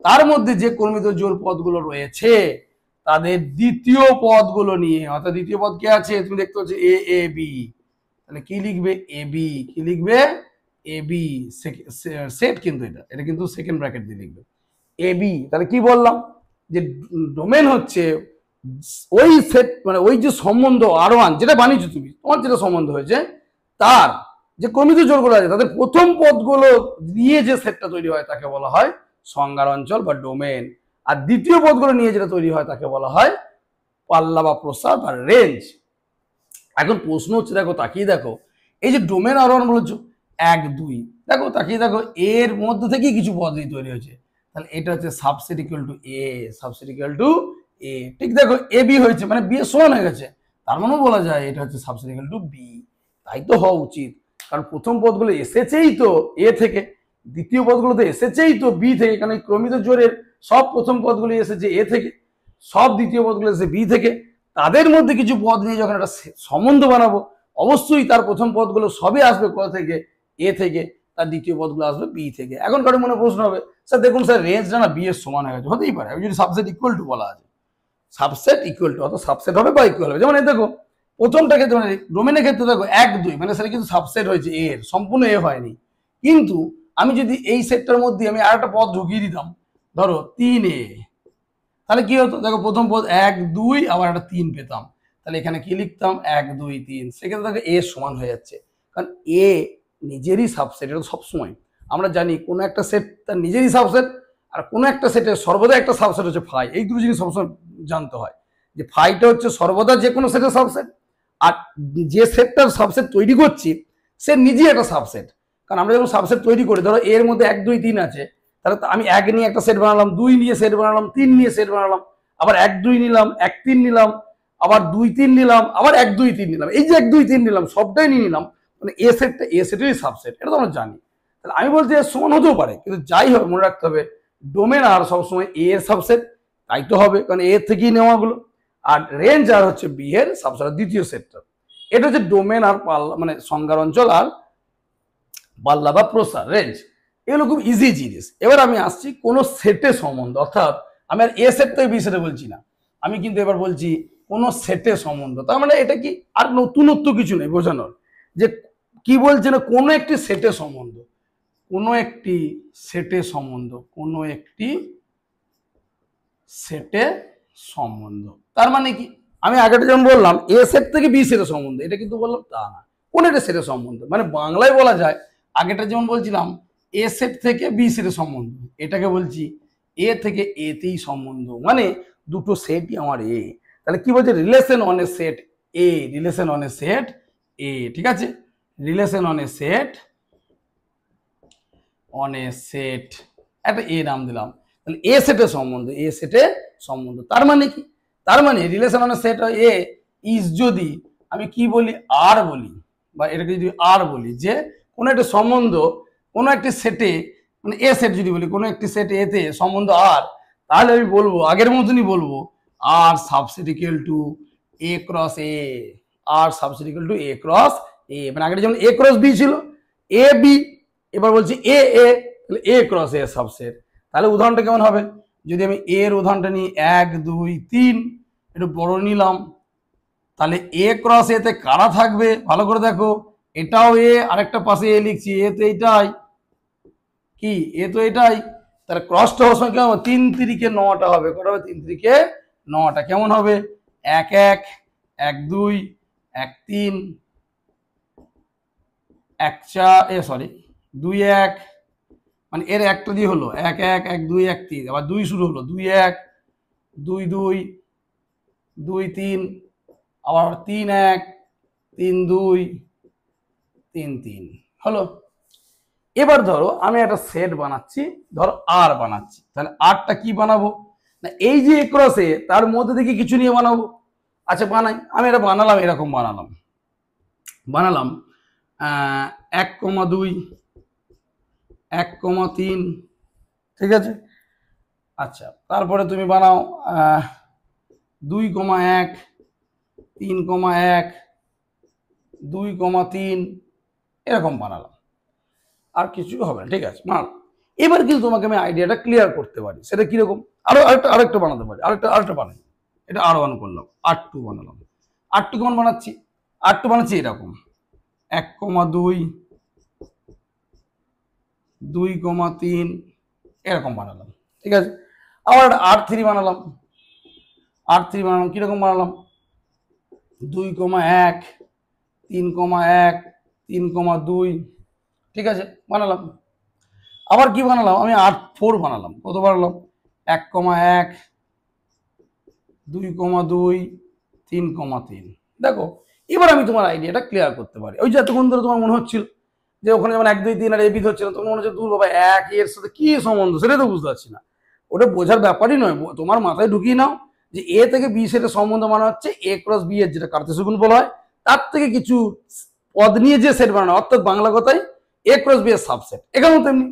তার মধ্যে যে কর্মিত জোর পদগুলো রয়েছে তাদের দ্বিতীয় পদগুলো নিয়ে, অর্থাৎ দ্বিতীয় পদ কি আছে তুমি দেখতে পাচ্ছ a a b, তাহলে কি লিখবে ab, কি লিখবে ab, সেট কিন্তু এটা কিন্তু সেকেন্ড ব্র্যাকেট দিয়ে লিখবে ab। তাহলে কি বললাম যে ডোমেন হচ্ছে ওই সেট, মানে ওই যে সম্বন্ধ R1 যেটা বানিয়েছো তুমি, তোমার যেটা সম্বন্ধ হয়েছে তার যে ক্রমিত জোরগুলো আছে তাদের প্রথম পদগুলো নিয়ে যে সেটটা তৈরি হয় তাকে বলা হয় সংজ্ঞার অঞ্চল বা ডোমেন, আর দ্বিতীয় পদগুলো নিয়ে যেটা তৈরি হয় তাকে বলা হয় পাল্লা বা প্রসার বা রেঞ্জ। এখন প্রশ্ন হচ্ছে, দেখো তাকিয়ে দেখো, এই যে ডোমেন R1 বলেছো 1 2, দেখো তাকিয়ে দেখো এর মধ্যে থেকেই কিছু পদ তৈরি হয়েছে, তাহলে এটা হচ্ছে subset equal two A, subset equal two A, ঠিক দেখো AB হয়েছে মানে B এর সমান হয়ে গেছে, তার মানেও বলা যায় এটা হচ্ছে সাবসেট ইকুয়াল টু B। তাই তো হওয়া উচিত, কারণ প্রথম পদগুলো এসেছেই তো A থেকে, দ্বিতীয় পদগুলো তো এসেছেই তো B থেকে, কারণ এই ক্রমিত জোরের সব প্রথম পদগুলো এসেছে A থেকে, সব দ্বিতীয় পদগুলো এসেছে B থেকে, তাদের মধ্যে কিছু পদ নিয়ে যখন একটা সম্বন্ধ বানাবো অবশ্যই তার প্রথম পদগুলো সবই আসবে কোথা থেকে, A থেকে, তার দ্বিতীয় পদগুলো আসবে B থেকে। এখন কারো মনে প্রশ্ন হবে, স্যার দেখুন স্যার রেঞ্জটা না B এর সমান হয়ে গেছে, হতেই পারে যদি সাবসেট ইকুয়াল টু বলা আছে, সাবসেট ইকুয়াল টু অর্থাৎ সাবসেট হবে বা ইকুয়াল হবে। যেমন এই দেখো প্রথমটা ক্ষেত্রে মানে ডোমেনের ক্ষেত্রে দেখো 1 2 মানে সেটা কিন্তু সাবসেট হয়েছে A এর, সম্পূর্ণ A হয়নি। কিন্তু আমি যদি এই সেটটার মধ্যে আমি আর একটা পদ ঢুকিয়ে দিতাম, ধরো 3A, তাহলে কি হতো, দেখো প্রথম পদ 1 2 আবার একটা 3 পেতাম, তাহলে এখানে কি লিখতাম 1 2 3, সেক্ষেত্রে দেখো A সমান হয়ে যাচ্ছে, কারণ A নিজেরই সাবসেট, এটা সবসময় আমরা জানি কোনো একটা সেট তার নিজেরই সাবসেট, আর কোনো একটা সেটের সর্বদা একটা সাবসেট হচ্ছে ফাই, এই দুটো জিনিস সবসময় জানতে হয় যে ফাইটা হচ্ছে সর্বদা যে কোনো সেটের সাবসেট, আর যে সেটটার সাবসেট তৈরি করছি সে নিজেই একটা সাবসেট। কারণ আমরা যখন সাবসেট তৈরি করি, ধরো এর মধ্যে 1 2 3 আছে, তাহলে আমি 1 নিয়ে একটা সেট বানালাম, 2 নিয়ে সেট বানালাম, 3 নিয়ে সেট বানালাম, আবার 1 2 নিলাম, 1 3 নিলাম, আবার 2 3 নিলাম, আবার 1 2 3 নিলাম, এই যে 1 2 3 নিলাম সবটাই নিয়ে নিলাম, মানে এ সেটটা এ সেটেরই সাবসেট, এটা তো আমরা জানি। তাহলে আমি বলছি এর সমান হতেও পারে, কিন্তু যাই হোক মনে রাখতে হবে ডোমেন আর সবসময় এ এর সাবসেট, তাই তো হবে কারণ এ থেকেই নেওয়াগুলো, আর রেঞ্জ আর হচ্ছে বি এর সাবসেট দ্বিতীয় সেটটা। এটা হচ্ছে ডোমেন আর পাল্লা মানে সংজ্ঞার অঞ্চল আর পাল্লা বা প্রসার রেঞ্জ, এগুলো খুব ইজি জিনিস। এবার আমি আসছি কোন সেটে সম্বন্ধ, অর্থাৎ আমি আর এ সেট থেকে বি সেটে বলছি না, আমি কিন্তু এবার বলছি কোন সেটে সম্বন্ধ। তার মানে এটা কি আর নতুনত্ব কিছু নেই বোঝানোর, যে কি বলছে না কোনো একটি সেটে সম্বন্ধ, কোনো একটি সেটে সম্বন্ধ, কোনো একটি সেটে সম্বন্ধ। তার মানে কি, আমি আগেটা যেমন বললাম এ সেট থেকে বি সেটের সম্বন্ধ, এটা কিন্তু বললাম তা না, কোন একটা সেটের সম্বন্ধ, মানে বাংলায় বলা যায় আগেটা যেমন বলছিলাম এ সেট থেকে বি সেটের সম্বন্ধ, এটাকে বলছি এ থেকে এতেই সম্বন্ধ, মানে দুটো সেটই আমার এ। তাহলে কি বলছে, relation on a set A, relation on a set A, ঠিক আছে, relation on a set, on a set, একটা এ নাম দিলাম, তাহলে এ সেটের সম্বন্ধ, এ সেটে সম্বন্ধ। তার মানে কি, তার মানে relation on a set A is, যদি আমি কি বলি আর বলি, বা এটাকে যদি আর বলি, যে কোনো একটা সম্বন্ধ কোনো একটি সেটে, মানে এ সেট যদি বলি কোনো একটি সেট এতে সম্বন্ধ আর, তাহলে আমি বলবো আগের মতনই বলবো R subset equal to A cross A, R subset equal to A cross A, মানে আগে যেমন এ ক্রস বি ছিল এ বি, এবার বলছি এ এ, তাহলে এ ক্রস এ সাবসেট। তাহলে উদাহরণটা কেমন হবে, যদি আমি এর উদাহরণটা নিই 1 2 3, একটু বড় নিলাম, তাহলে এ ক্রস এতে কারা থাকবে ভালো করে দেখো, এটাও এ, আরেকটা পাশে এ লিখছি, এ তো এটাই কি, এ তো এটাই, তাহলে ক্রসটা হওয়ার সময় কেমন হবে, 3 3 9টা হবে, কটা হবে 3 3 9টা, কেমন হবে 1 1 1 2 1 3 1 4 সরি 2 1, মানে এর একটা দিয়ে হলো 1 1 1 2 1 3, আবার 2 শুরু হলো 2 1 2 2 2 3, আবার 3 1 3 2 3 3 হলো। এবার ধরো আমি একটা সেট বানাচ্ছি, ধরো আর বানাচ্ছি, তাহলে আরটা কি বানাবো না, এই যে ক্রসে তার মধ্যে থেকে কিছু নিয়ে বানাবো। আচ্ছা বানাই, আমি এটা বানালাম, এরকম বানালাম, বানালাম 1,2 1,3, ঠিক আছে। আচ্ছা তারপরে তুমি বানাও 2,1 3,1 2,3, এরকম বানালাম, আর কিছু হবে না, ঠিক আছে বানালাম। এবার কিন্তু তোমাকে আমি আইডিয়াটা ক্লিয়ার করতে পারি, সেটা কিরকম, আরেকটা বানাতে পারি, আরেকটা বানাই, এটা R1 করলাম, R2 বানালাম, R2 কেমন বানাচ্ছি, R2 বানাচ্ছি এরকম 1,2 2,3, এরকম বানালাম, ঠিক আছে। আবার R3 বানালাম, কিরকম বানালাম 2,1 3,1 3,2, ঠিক আছে বানালাম। আবার কি বানালাম, আমি R4 বানালাম, কত বানালাম 1,1 2,2 3,3। দেখো এবার আমি তোমার আইডিয়াটা ক্লিয়ার করতে পারি। ওই যে এতক্ষণ ধরে তোমার মনে হচ্ছিল যে ওখানে যেমন 1 2 3 আর এবি হচ্ছিল, তোমার মনে হচ্ছে দূর বাবা এক এর সাথে কি সম্বন্ধ, সেটাই তো বুঝতে পারছি না। ওটা বোঝার ব্যাপারই নয়, তোমার মাথায় ঢুকিয়ে নাও যে এ থেকে বি সেটের সম্বন্ধ মানে হচ্ছে এ ক্রস বি এর, যেটা কার্তেশীয় গুণ বলা হয়, তার থেকে কিছু পদ নিয়ে যে সেট বানানো, অর্থাৎ বাংলা কথায় এ ক্রস বি এর সাবসেট। এখানেও তেমনি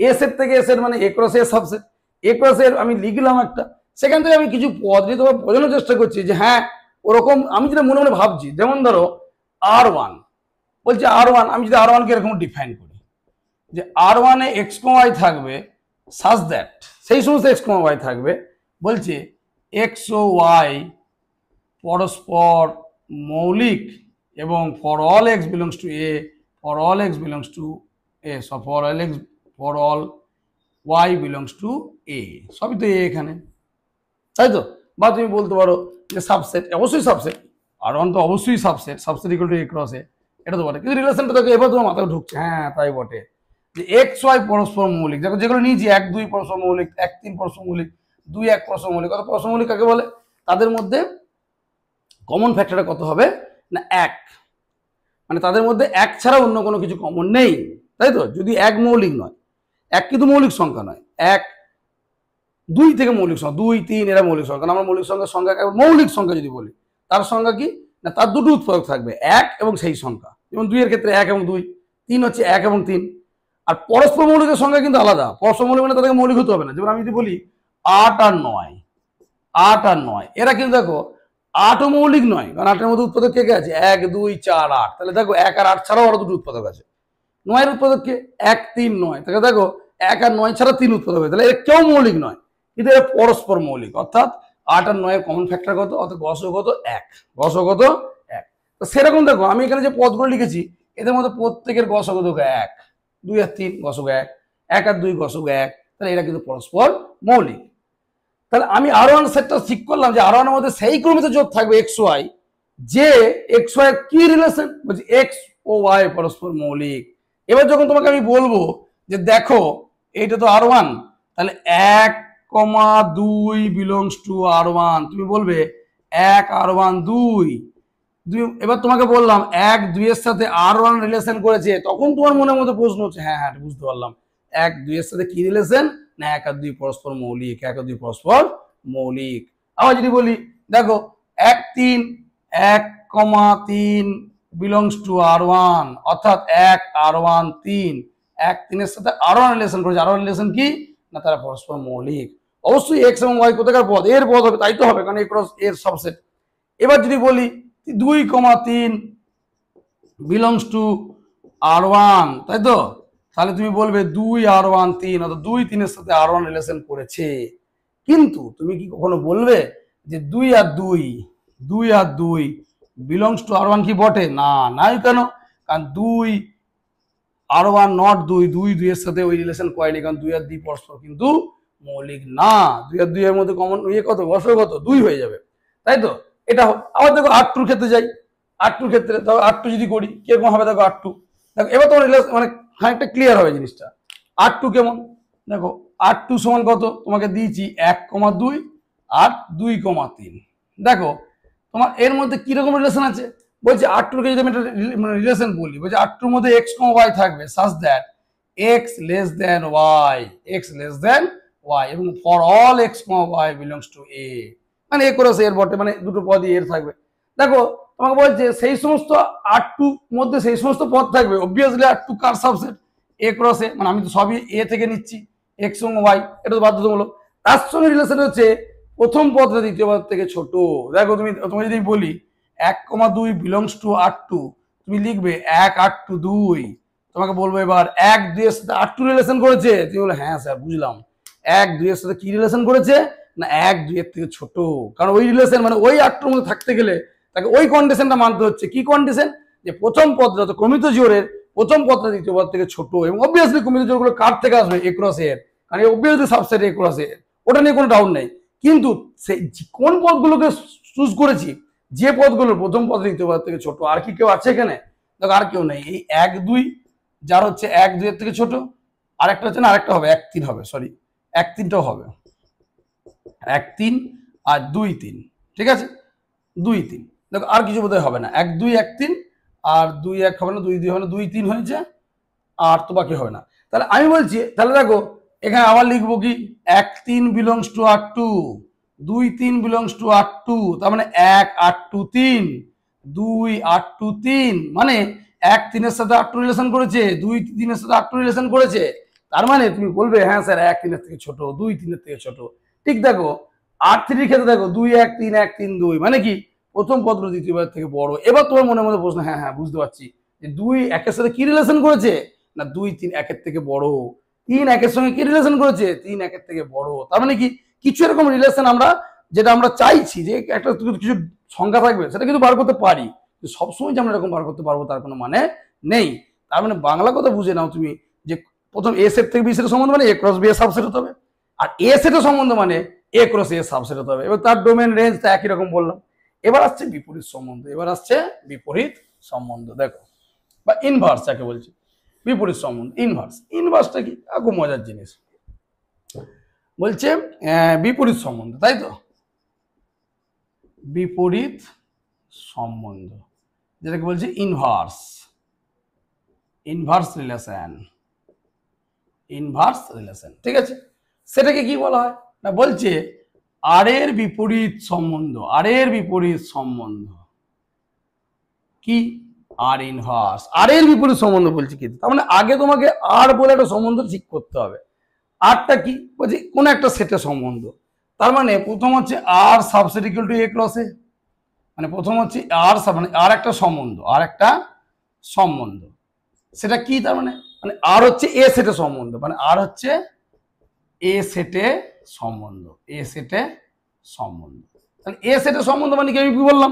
এ সেট থেকে এ সেট মানে এ ক্রস এর সাবসেট, এ ক্রস এর আমি লিখলাম একটা, সেখান থেকে আমি কিছু পদ নিয়ে তোমার বোঝানোর চেষ্টা করছি যে হ্যাঁ ওরকম, আমি যেটা মনে মনে ভাবছি, যেমন ধরো R1 বলছে, R1 আমি যদি R1 কে এরকম ডিফাইন করি যে R1 এ x, y থাকবে সাজ দ্যাট, সেই সমস্ত x, y থাকবে, বলছে x ও y পরস্পর মৌলিক, এবং for all x belongs to a, for all x belongs to a, for all y belongs to a, সবই তো a এখানে, তাই তো। বা তুমি বলতে পারো যে সাবসেট, অবশ্যই সাবসেট, R1 তো অবশ্যই subset, subset equal two a cross a, এটা তো বটে, কিন্তু রিলেশনটা দেখো এবার তোমার মাথায় ঢুকছে, হ্যাঁ তাই বটে, যে এক্স ওয়াই পরস্পর মৌলিক, দেখো যেগুলো নিয়েছি 1 2 পরস্পর মৌলিক, 1 3 পরস্পর মৌলিক, 2 1 পরস্পর মৌলিক, কত পরস্পর মৌলিক কাকে বলে, তাদের মধ্যে কমন ফ্যাক্টরটা কত হবে না 1, মানে তাদের মধ্যে 1 ছাড়া অন্য কোনো কিছু কমন নেই, তাই তো। যদি 1 মৌলিক নয়, 1 কিন্তু মৌলিক সংখ্যা নয়, 1 2 থেকে মৌলিক সংখ্যা, 2 3 এরা মৌলিক সংখ্যা, আমরা মৌলিক সংখ্যা মৌলিক সংখ্যা যদি বলি, তার সংখ্যা কি না, তার দুটো উৎপাদক থাকবে 1 এবং সেই সংখ্যা, যেমন 2 এর ক্ষেত্রে 1 এবং 2, 3 হচ্ছে 1 এবং 3। আর পরস্পর মৌলিকের সংখ্যা কিন্তু আলাদা, পরস্পর মৌলিক মানে তাদেরকে মৌলিক হতে হবে না, যেমন আমি যদি বলি 8 আর 9, 8 আর 9, এরা কিন্তু দেখো 8 ও মৌলিক নয়, কারণ 8 এর মধ্যে উৎপাদক কে কে আছে 1 2 4 8, তাহলে দেখো 1 আর 8 ছাড়াও আরো দুটো উৎপাদক আছে, 9 এর উৎপাদক কে 1 3 9, তাহলে দেখো 1 আর 9 ছাড়া 3 উৎপাদক আছে, তাহলে এরা কেউ মৌলিক নয়, কিন্তু এরা পরস্পর মৌলিক, অর্থাৎ 8 আর 9 এর কমন ফ্যাক্টর কত, অর্থাৎ গসক কত 1, গসক কত 1। তো সেরকম দেখো আমি এখানে যে পদগুলো লিখেছি এদের মধ্যে প্রত্যেকের গসক কত 1, 2 আর 3 গসক 1, 1 আর 2 গসক 1, তাহলে এরা কিন্তু পরস্পর মৌলিক। তাহলে আমি R1 সেটটা ঠিক করলাম যে R1 এর মধ্যে সেই ক্রমিত জোড় থাকবে এক্স ওয়াই, যে এক্স ওয়াই কি রিলেশন, বলছি এক্স ও ওয়াই পরস্পর মৌলিক। এবার যখন তোমাকে আমি বলবো যে দেখো এইটা তো R1, তাহলে 1,2 বিলংস টু R1, তুমি বলবে 1 R1 2। এবার তোমাকে বললাম 1 2 এর সাথে R1 রিলেশন করেছে, তখন তোমার মনের মধ্যে প্রশ্ন হচ্ছে হ্যাঁ হ্যাঁ বুঝতে পারলাম 1 2 এর সাথে কি রিলেশন, না 1 আর 2 পরস্পর মৌলিক, 1 আর 2 পরস্পর মৌলিক। আবার যদি বলি দেখো 1 3 বিলংস টু R1, অর্থাৎ 1 R1 3, 1 3 এর সাথে R1 রিলেশন করেছে, R1 রিলেশন কি না তারা পরস্পর মৌলিক। অবশ্যই এক্স এবং ওয়াই কোথাকার পদ, এর পদ হবে, তাই তো হবে কারণ এর সাবসেট। এবার যদি বলি 2,3 বিলংস টু R1, তাই তো, তাহলে তুমি বলবে 2 R1 3, অর্থাৎ 2 3 এর সাথে R1 রিলেশন করেছে। কিন্তু তুমি কি কখনো বলবে যে 2 আর 2 বিলংস টু R1 কি বটে, না নাই, কেন, কারণ 2 R1 নট 2 2 এর সাথে ওই রিলেশন করেনি, কারণ 2 আর 2 পরস্পর কিন্তু মৌলিক না। 2 আর 2 এর মধ্যে কমন কত, বছর কত 2 হয়ে যাবে, তাই তো। এটা আবার দেখো R2 ক্ষেত্রে যাই, R2 ক্ষেত্রে দেখো R2 যদি করি কিরকম হবে, দেখো R2, দেখো এবার তোমার মানে খানিকটা ক্লিয়ার হবে জিনিসটা। R2 কেমন, দেখো R2 সমান কত তোমাকে দিয়েছি 1,2 আর 2,3। দেখো তোমার এর মধ্যে কিরকম রিলেশন আছে, বলছে R2 কে যদি আমি একটা রিলেশন বলি, বলছে R2 এর মধ্যে x, y থাকবে such that x less than y এবং for all x, y belongs to A, মানে A ক্রস এর বটে, মানে দুটো পদই এর থাকবে। দেখো তোমাকে বলছে সেই সমস্ত R2 মধ্যে সেই সমস্ত পদ থাকবে, obviously R2 car subset, A cross A, মানে আমি তো সবই A থেকে নিচ্ছি, x এবং y, এটা তো বাধ্যতামূলক। তার সঙ্গে রিলেশন হচ্ছে প্রথম পদটা দ্বিতীয় পদ থেকে ছোট। দেখো তুমি যদি বলি 1,2 বিলংস টু R2, তুমি লিখবে 1 R2 2, তোমাকে বলবো এবার 1 2 এর সাথে R2 রিলেশন করেছে, তুমি বলে হ্যাঁ স্যার বুঝলাম, 1 2 এর সাথে কি রিলেশন করেছে না 1 2 এর থেকে ছোট, কারণ ওই রিলেশন মানে ওই R2 এর মধ্যে থাকতে গেলে তাকে ওই কন্ডিশনটা মানতে হচ্ছে। কি কন্ডিশন, যে প্রথম পদটা তো ক্রমিত জোড়ের প্রথম পদটা দ্বিতীয় পদ থেকে ছোট, এবং অবভিয়াসলি ক্রমিত জোড়গুলো কার থেকে আসবে, A ক্রস এর, কারণ অবভিয়াসলি সাবসেট A ক্রস এর, ওটা নিয়ে কোনো ডাউট নেই। কিন্তু সেই কোন পদগুলোকে চুজ করেছি, যে পদগুলোর প্রথম পদ দ্বিতীয় পদ থেকে ছোট, আর কি কেউ আছে এখানে, দেখো আর কেউ নেই। এই 1 2 যার হচ্ছে 1 2 এর থেকে ছোট, আরেকটা হচ্ছে না, আরেকটা হবে 1 3 হবে, সরি 1 3টাও হবে, 1 3 আর 2 3, ঠিক আছে 2 3, দেখো আর কিছু বোধহয় হবে না, 1 2 1 3 আর 2 1 হবে না, 2 2 হবে না, 2 3 হয়েছে, আর তো বাকি হবে না। তাহলে আমি বলছি, তাহলে দেখো এখানে আবার লিখবো কি 1 3 belongs two R2, 2 3 belongs two R2, তার মানে 1 R2 3, 2 R2 3, মানে 1 3 এর সাথে R2 রিলেশন করেছে, 2 3 এর সাথে R2 রিলেশন করেছে, তার মানে তুমি বলবে হ্যাঁ স্যার 1 3 এর থেকে ছোট, 2 3 এর থেকে ছোট। ঠিক দেখো R3 এর ক্ষেত্রে দেখো 2 1 3 1 3 2, মানে কি প্রথম পদটা দ্বিতীয় পদ থেকে বড়। এবার তোমার মনে মনে প্রশ্ন, হ্যাঁ হ্যাঁ বুঝতে পারছি যে 2 1 এর সাথে কি রিলেশন করেছে না 2 3 1 এর থেকে বড়, 3 1 এর সঙ্গে কি রিলেশন করেছে 3 1 এর থেকে বড়। তার মানে কি কিছু এরকম রিলেশন আমরা যেটা আমরা চাইছি যে একটা কিছু সংখ্যা থাকবে সেটা কিন্তু বার করতে পারি, সবসময় যে আমরা এরকম বার করতে পারবো তার কোনো মানে নেই। তার মানে বাংলা কথা বুঝে নাও তুমি যে প্রথম এ সেট থেকে বি সেটের সম্বন্ধ মানে এ ক্রস বি এর সাবসেট হতে হবে, আর এ সেটের সম্বন্ধ মানে এ ক্রস এ সাবসেট হতে হবে। এবার তার ডোমেন রেঞ্জটা একই রকম বললাম। এবার আসছে বিপরীত সম্বন্ধ, দেখো বা ইনভার্স যাকে বলছি, বিপরীত সম্বন্ধ। ইনভার্সটা কি, খুব মজার জিনিস। বলছে বিপরীত সম্বন্ধ, তাই তো, বিপরীত সম্বন্ধ যেটাকে বলছে ইনভার্স রিলেশন, ঠিক আছে। সেটাকে কি বলা হয় না, বলছে আর এর বিপরীত সম্বন্ধ কি, আর ইনভার্স, আর এর বিপরীত সম্বন্ধ বলছে কি, তার মানে আগে তোমাকে আর বলে একটা সম্বন্ধ ঠিক করতে হবে। আরটা কি বলছি, কোন একটা সেটের সম্বন্ধ, তার মানে প্রথম হচ্ছে R subset equal to A cross A, মানে প্রথম হচ্ছে আর মানে আর একটা সম্বন্ধ, সেটা কি, তার মানে আর হচ্ছে এ সেটে সম্বন্ধ, মানে আর হচ্ছে এ সেটে সম্বন্ধ, তাহলে এ সেটে সম্বন্ধ মানে কি, আমি কি বললাম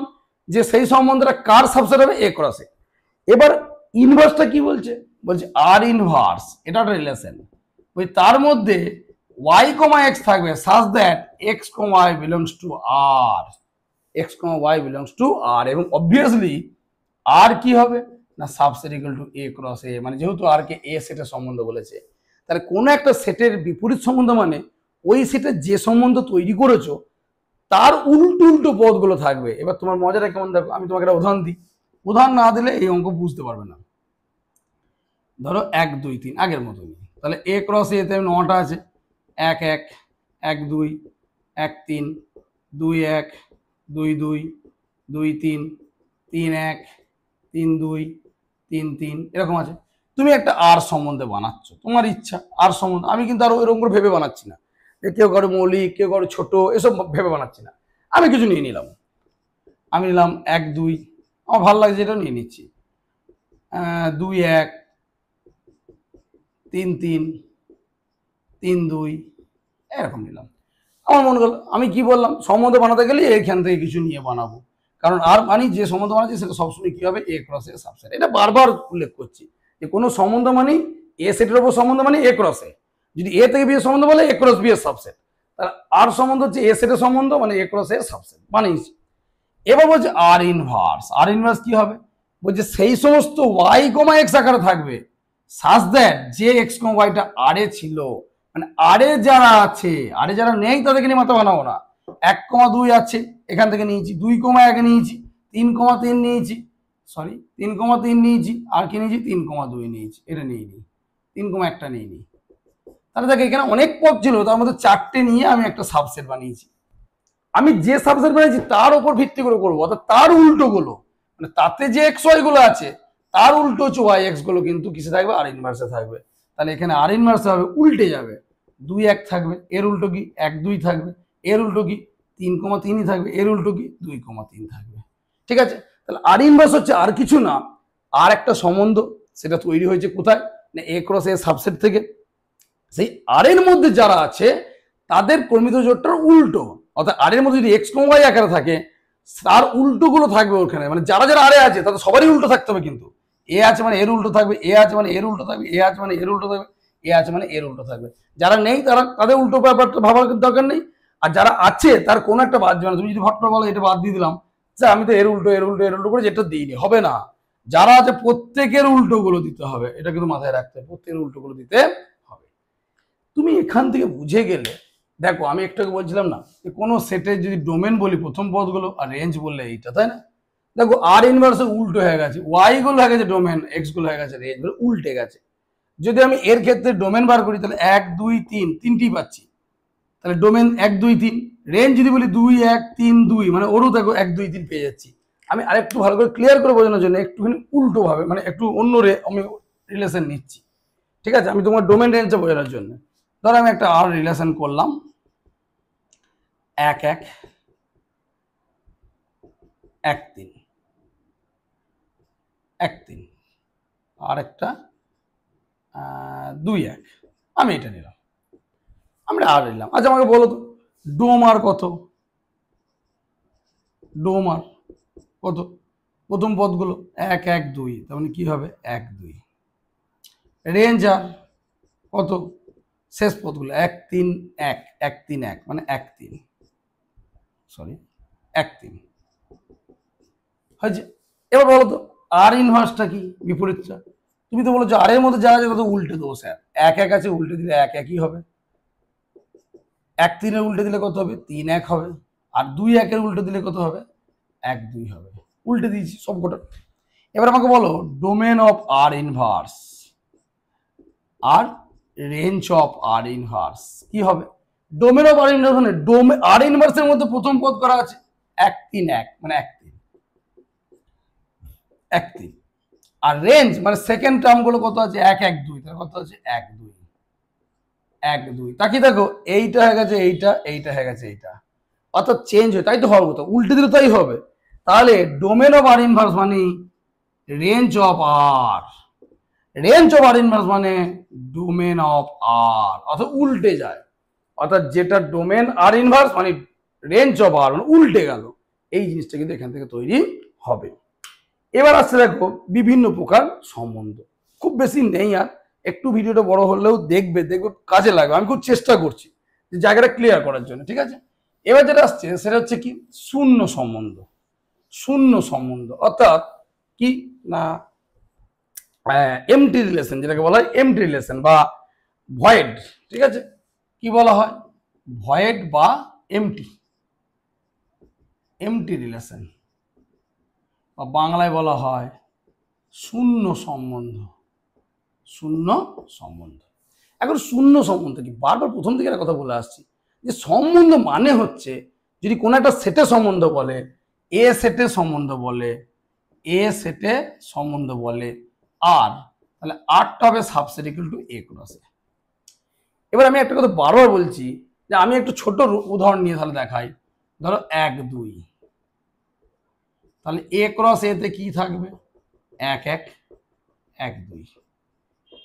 যে সেই সম্বন্ধটা কার সাবসেট হবে, এ ক্রস এ। এবার ইনভার্সটা কি বলছে আর ইনভার্স, এটা একটা রিলেশন, ওই তার মধ্যে ওয়াই কমা এক্স থাকবে such that x comma y belongs to R, x comma y belongs to R, এবং অবভিয়াসলি আর কি হবে না subset equal to A cross A, মানে যেহেতু আর কে এ সেটের সম্বন্ধ বলেছে, তাহলে কোনো একটা সেটের বিপরীত সম্বন্ধ মানে ওই সেটের যে সম্বন্ধ তৈরি করেছো তার উল্টো উল্টো পদগুলো থাকবে। এবার তোমার মজাটা কেমন দেখো, আমি তোমাকে একটা উদাহরণ দিই, উদাহরণ না দিলে এই অঙ্ক বুঝতে পারবে না। ধরো 1 2 3 আগের মতনই, তাহলে এ ক্রস এতে 9টা আছে, 1 1 1 2 1 3 2 1 2 2 2 3 3 1 3 2 3 3 এরকম আছে। তুমি একটা আর সম্বন্ধে বানাচ্ছ, তোমার ইচ্ছা আর সম্বন্ধে, আমি কিন্তু আরো এরকম করে ভেবে বানাচ্ছি না, কেউ কারো মৌলিক কেউ কারো ছোট এসব ভেবে বানাচ্ছি না, আমি কিছু নিয়ে নিলাম, আমি নিলাম 1 2, আমার ভালো লাগছে এটা নিয়ে নিচ্ছি, 2 1 3 3 3 2 এরকম নিলাম। আমার মনে করলো আমি কি বললাম, সম্বন্ধ বানাতে গেলে এইখান থেকে কিছু নিয়ে বানাবো, কারণ আর মানে যে সম্বন্ধ বানাচ্ছি সেটা সবসময় কি হবে এ ক্রস এ সাবসেট। এটা বারবার উল্লেখ করছি যে কোনো সম্বন্ধ মানে এ সেটের উপর সম্বন্ধ মানে এ ক্রস এ, যদি এ থেকে বি এর সম্বন্ধ বলে এ ক্রস বি এর সাবসেট, তার আর সম্বন্ধ হচ্ছে এ সেটের সম্বন্ধ মানে এ ক্রস এ সাবসেট বানিয়েছি। এবার বলছে আর ইনভার্স, আর ইনভার্স কি হবে, বলছে সেই সমস্ত ওয়াই কমা এক্স আকারে থাকবে সাজ দ্যাট যে এক্স কমা ওয়াইটা আর এ ছিল, মানে আরে যারা আছে, আরে যারা নেই তাদেরকে নিয়ে মাথা বানাবো না। 1 কমা 2 আছে এখান থেকে নিয়েছি, 2 কমা 1 নিয়েছি, 3 কমা 3 নিয়েছি, সরি 3 কমা 3 নিয়েছি, আর কি নিয়েছি 3 কমা 2 নিয়েছি, এটা নিয়ে নিই, 3 কমা 1টা নিয়ে নিই। তাহলে দেখো এখানে অনেক পদ ছিল, তার মধ্যে 4টে নিয়ে আমি একটা সাবসেট বানিয়েছি। আমি যে সাবসেট বানিয়েছি তার উপর ভিত্তি করে করবো, অর্থাৎ তার উল্টো গুলো, মানে তাতে যে এক্স ওয়াই গুলো আছে তার উল্টো হচ্ছে ওয়াই এক্স গুলো কিন্তু কিসে থাকবে আর ইনভার্সে থাকবে। তাহলে এখানে আর ইনভার্সে হবে উল্টে যাবে, 2 1 থাকবে, এর উল্টো কি 1 2 থাকবে, এর উল্টো কি 3 কমা 3 থাকবে, এর উল্টো কি 2 কমা 3 থাকবে। ঠিক আছে, তাহলে আর ইনভার্স হচ্ছে আর কিছু না, আর একটা সম্বন্ধ, সেটা তৈরি হয়েছে কোথায় না এ ক্রস এ সাবসেট থেকে, সেই আর এর মধ্যে যারা আছে তাদের ক্রমিত জোটটার উল্টো, অর্থাৎ আর এর মধ্যে যদি এক্স কম ওয়াই আকারে থাকে তার উল্টো গুলো থাকবে ওখানে, মানে যারা যারা আরে আছে তাদের সবারই উল্টো থাকতে হবে, কিন্তু এ আছে মানে এর উল্টো থাকবে, এ আছে মানে এর উল্টো থাকবে, এ আছে মানে এর উল্টো থাকবে, এ আছে মানে এর উল্টো থাকবে। যারা নেই তারা তাদের উল্টো ব্যাপারটা ভাবার দরকার নেই, আর যারা আছে তার কোনো একটা বাদ যাবে না। তুমি যদি ভট্ট বলো এটা বাদ দিয়ে দিলাম, যে আমি তো এর উল্টো এর উল্টো এর উল্টো করে যেটা দিইনি, হবে না, যারা আছে প্রত্যেকের উল্টো গুলো দিতে হবে, এটা কিন্তু মাথায় রাখতে হবে, প্রত্যেকের উল্টো গুলো দিতে হবে। তুমি এখান থেকে বুঝে গেলে, দেখো আমি একটু বলছিলাম না যে কোনো সেটের যদি ডোমেন বলি প্রথম পদগুলো আর রেঞ্জ বললে এইটা, তাই না, দেখো আর ইনভার্সে উল্টো হয়ে গেছে, ওয়াই গুলো হয়ে গেছে ডোমেন, এক্স গুলো হয়ে গেছে রেঞ্জ, উল্টে গেছে। যদি আমি এর ক্ষেত্রে ডোমেন বার করি তাহলে 1 2 3 তিনটি পাচ্ছি, তাহলে ডোমেন 1 2 3, রেঞ্জ যদি বলি 2 1 3 2, মানে ওরও দেখো 1 2 3 পেয়ে যাচ্ছি। আমি আরেকটু ভালো করে ক্লিয়ার করে বোঝানোর জন্য একটুখানি উল্টো ভাবে মানে একটু অন্য আমি রিলেশন নিচ্ছি, ঠিক আছে, আমি তোমার ডোমেন রেঞ্জটা বোঝানোর জন্য। ধরো আমি একটা আর রিলেশন করলাম 1 1 1 3 1 3, আর একটা 2 1, আমি এটা নিলাম, আমরা আর নিলাম। আচ্ছা আমাকে বলো তো ডোম আর কত, ডোম আর কত, প্রথম পদগুলো 1 1 2, তার মানে কি হবে 1 2, রেঞ্জ আর কত শেষ পদগুলো 1 3 1 1 3 1, মানে 1 3, সরি 1 3 হয়েছে। এবার বলো তো আর ইনভার্সটা কি, বিপরীতটা, তুমি তো বলো যে আর এর মধ্যে যা আছে তত উল্টে দেবো স্যার, 1 1 আছে উল্টে দিলে 1 1ই হবে, 1 3 এর উল্টে দিলে কত হবে 3 1 হবে, আর 2 1 এর উল্টে দিলে কত হবে 1 2 হবে, উল্টে দিয়েছি সবকটা। এবার আমাকে বলো ডোমেন অফ আর ইনভার্স আর রেঞ্জ অফ আর ইনভার্স কি হবে। ডোমেন অফ আর ইনভার্স মানে আর ইনভার্সের মধ্যে প্রথম পদ করা আছে 1 3 1, মানে 1 3 1 3, আর রেঞ্জ মানে সেকেন্ড টার্ম গুলো কত আছে 1 1 2, তার কত আছে 1 2 1 2, তাকি দেখো এইটা হয়ে গেছে এইটা, এইটা হয়ে গেছে এইটা, অর্থাৎ চেঞ্জ হয়, তাই তো হওয়ার কথা, উল্টে দিলে তাই হবে। তাহলে ডোমেন অফ আর ইনভার্স মানে range of R, range of R inverse মানে ডোমেন অফ আর, অর্থাৎ উল্টে যায়, অর্থাৎ যেটা ডোমেন আর ইনভার্স মানে রেঞ্জ অফ আর, মানে উল্টে গেল, এই জিনিসটা কিন্তু এখান থেকে তৈরি হবে। এবার আসছে দেখো বিভিন্ন প্রকার সম্বন্ধ, খুব বেশি নেই আর, একটু ভিডিওটা বড় হলেও দেখবে কাজে লাগবে। আমি খুব চেষ্টা করছি যে জায়গাটা ক্লিয়ার করার জন্য, ঠিক আছে। এবার যেটা আসছে সেটা হচ্ছে কি শূন্য সম্বন্ধ। শূন্য সম্বন্ধ অর্থাৎ কি না এমটি রিলেশন, যেটাকে বলা হয় এমটি রিলেশন বা ভয়েড, ঠিক আছে। কি বলা হয় ভয়েড বা এমটি, এমটি রিলেশন বা বাংলায় বলা হয় শূন্য সম্বন্ধ। শূন্য সম্বন্ধ। এখন শূন্য সম্বন্ধ কি, বারবার প্রথম থেকে একটা কথা বলে আসছি যে সম্বন্ধ মানে হচ্ছে যদি কোনো একটা সেটে সম্বন্ধ বলে, এ সেটে সম্বন্ধ বলে, এ সেটে সম্বন্ধ বলে আর, তাহলে আরটা হবে subset equal to A cross A. এবার আমি একটা কথা বারবার বলছি যে আমি একটু ছোট উদাহরণ নিয়ে তাহলে দেখাই। ধরো 1 2, তাহলে এ ক্রস এতে কি থাকবে 1 1 1 2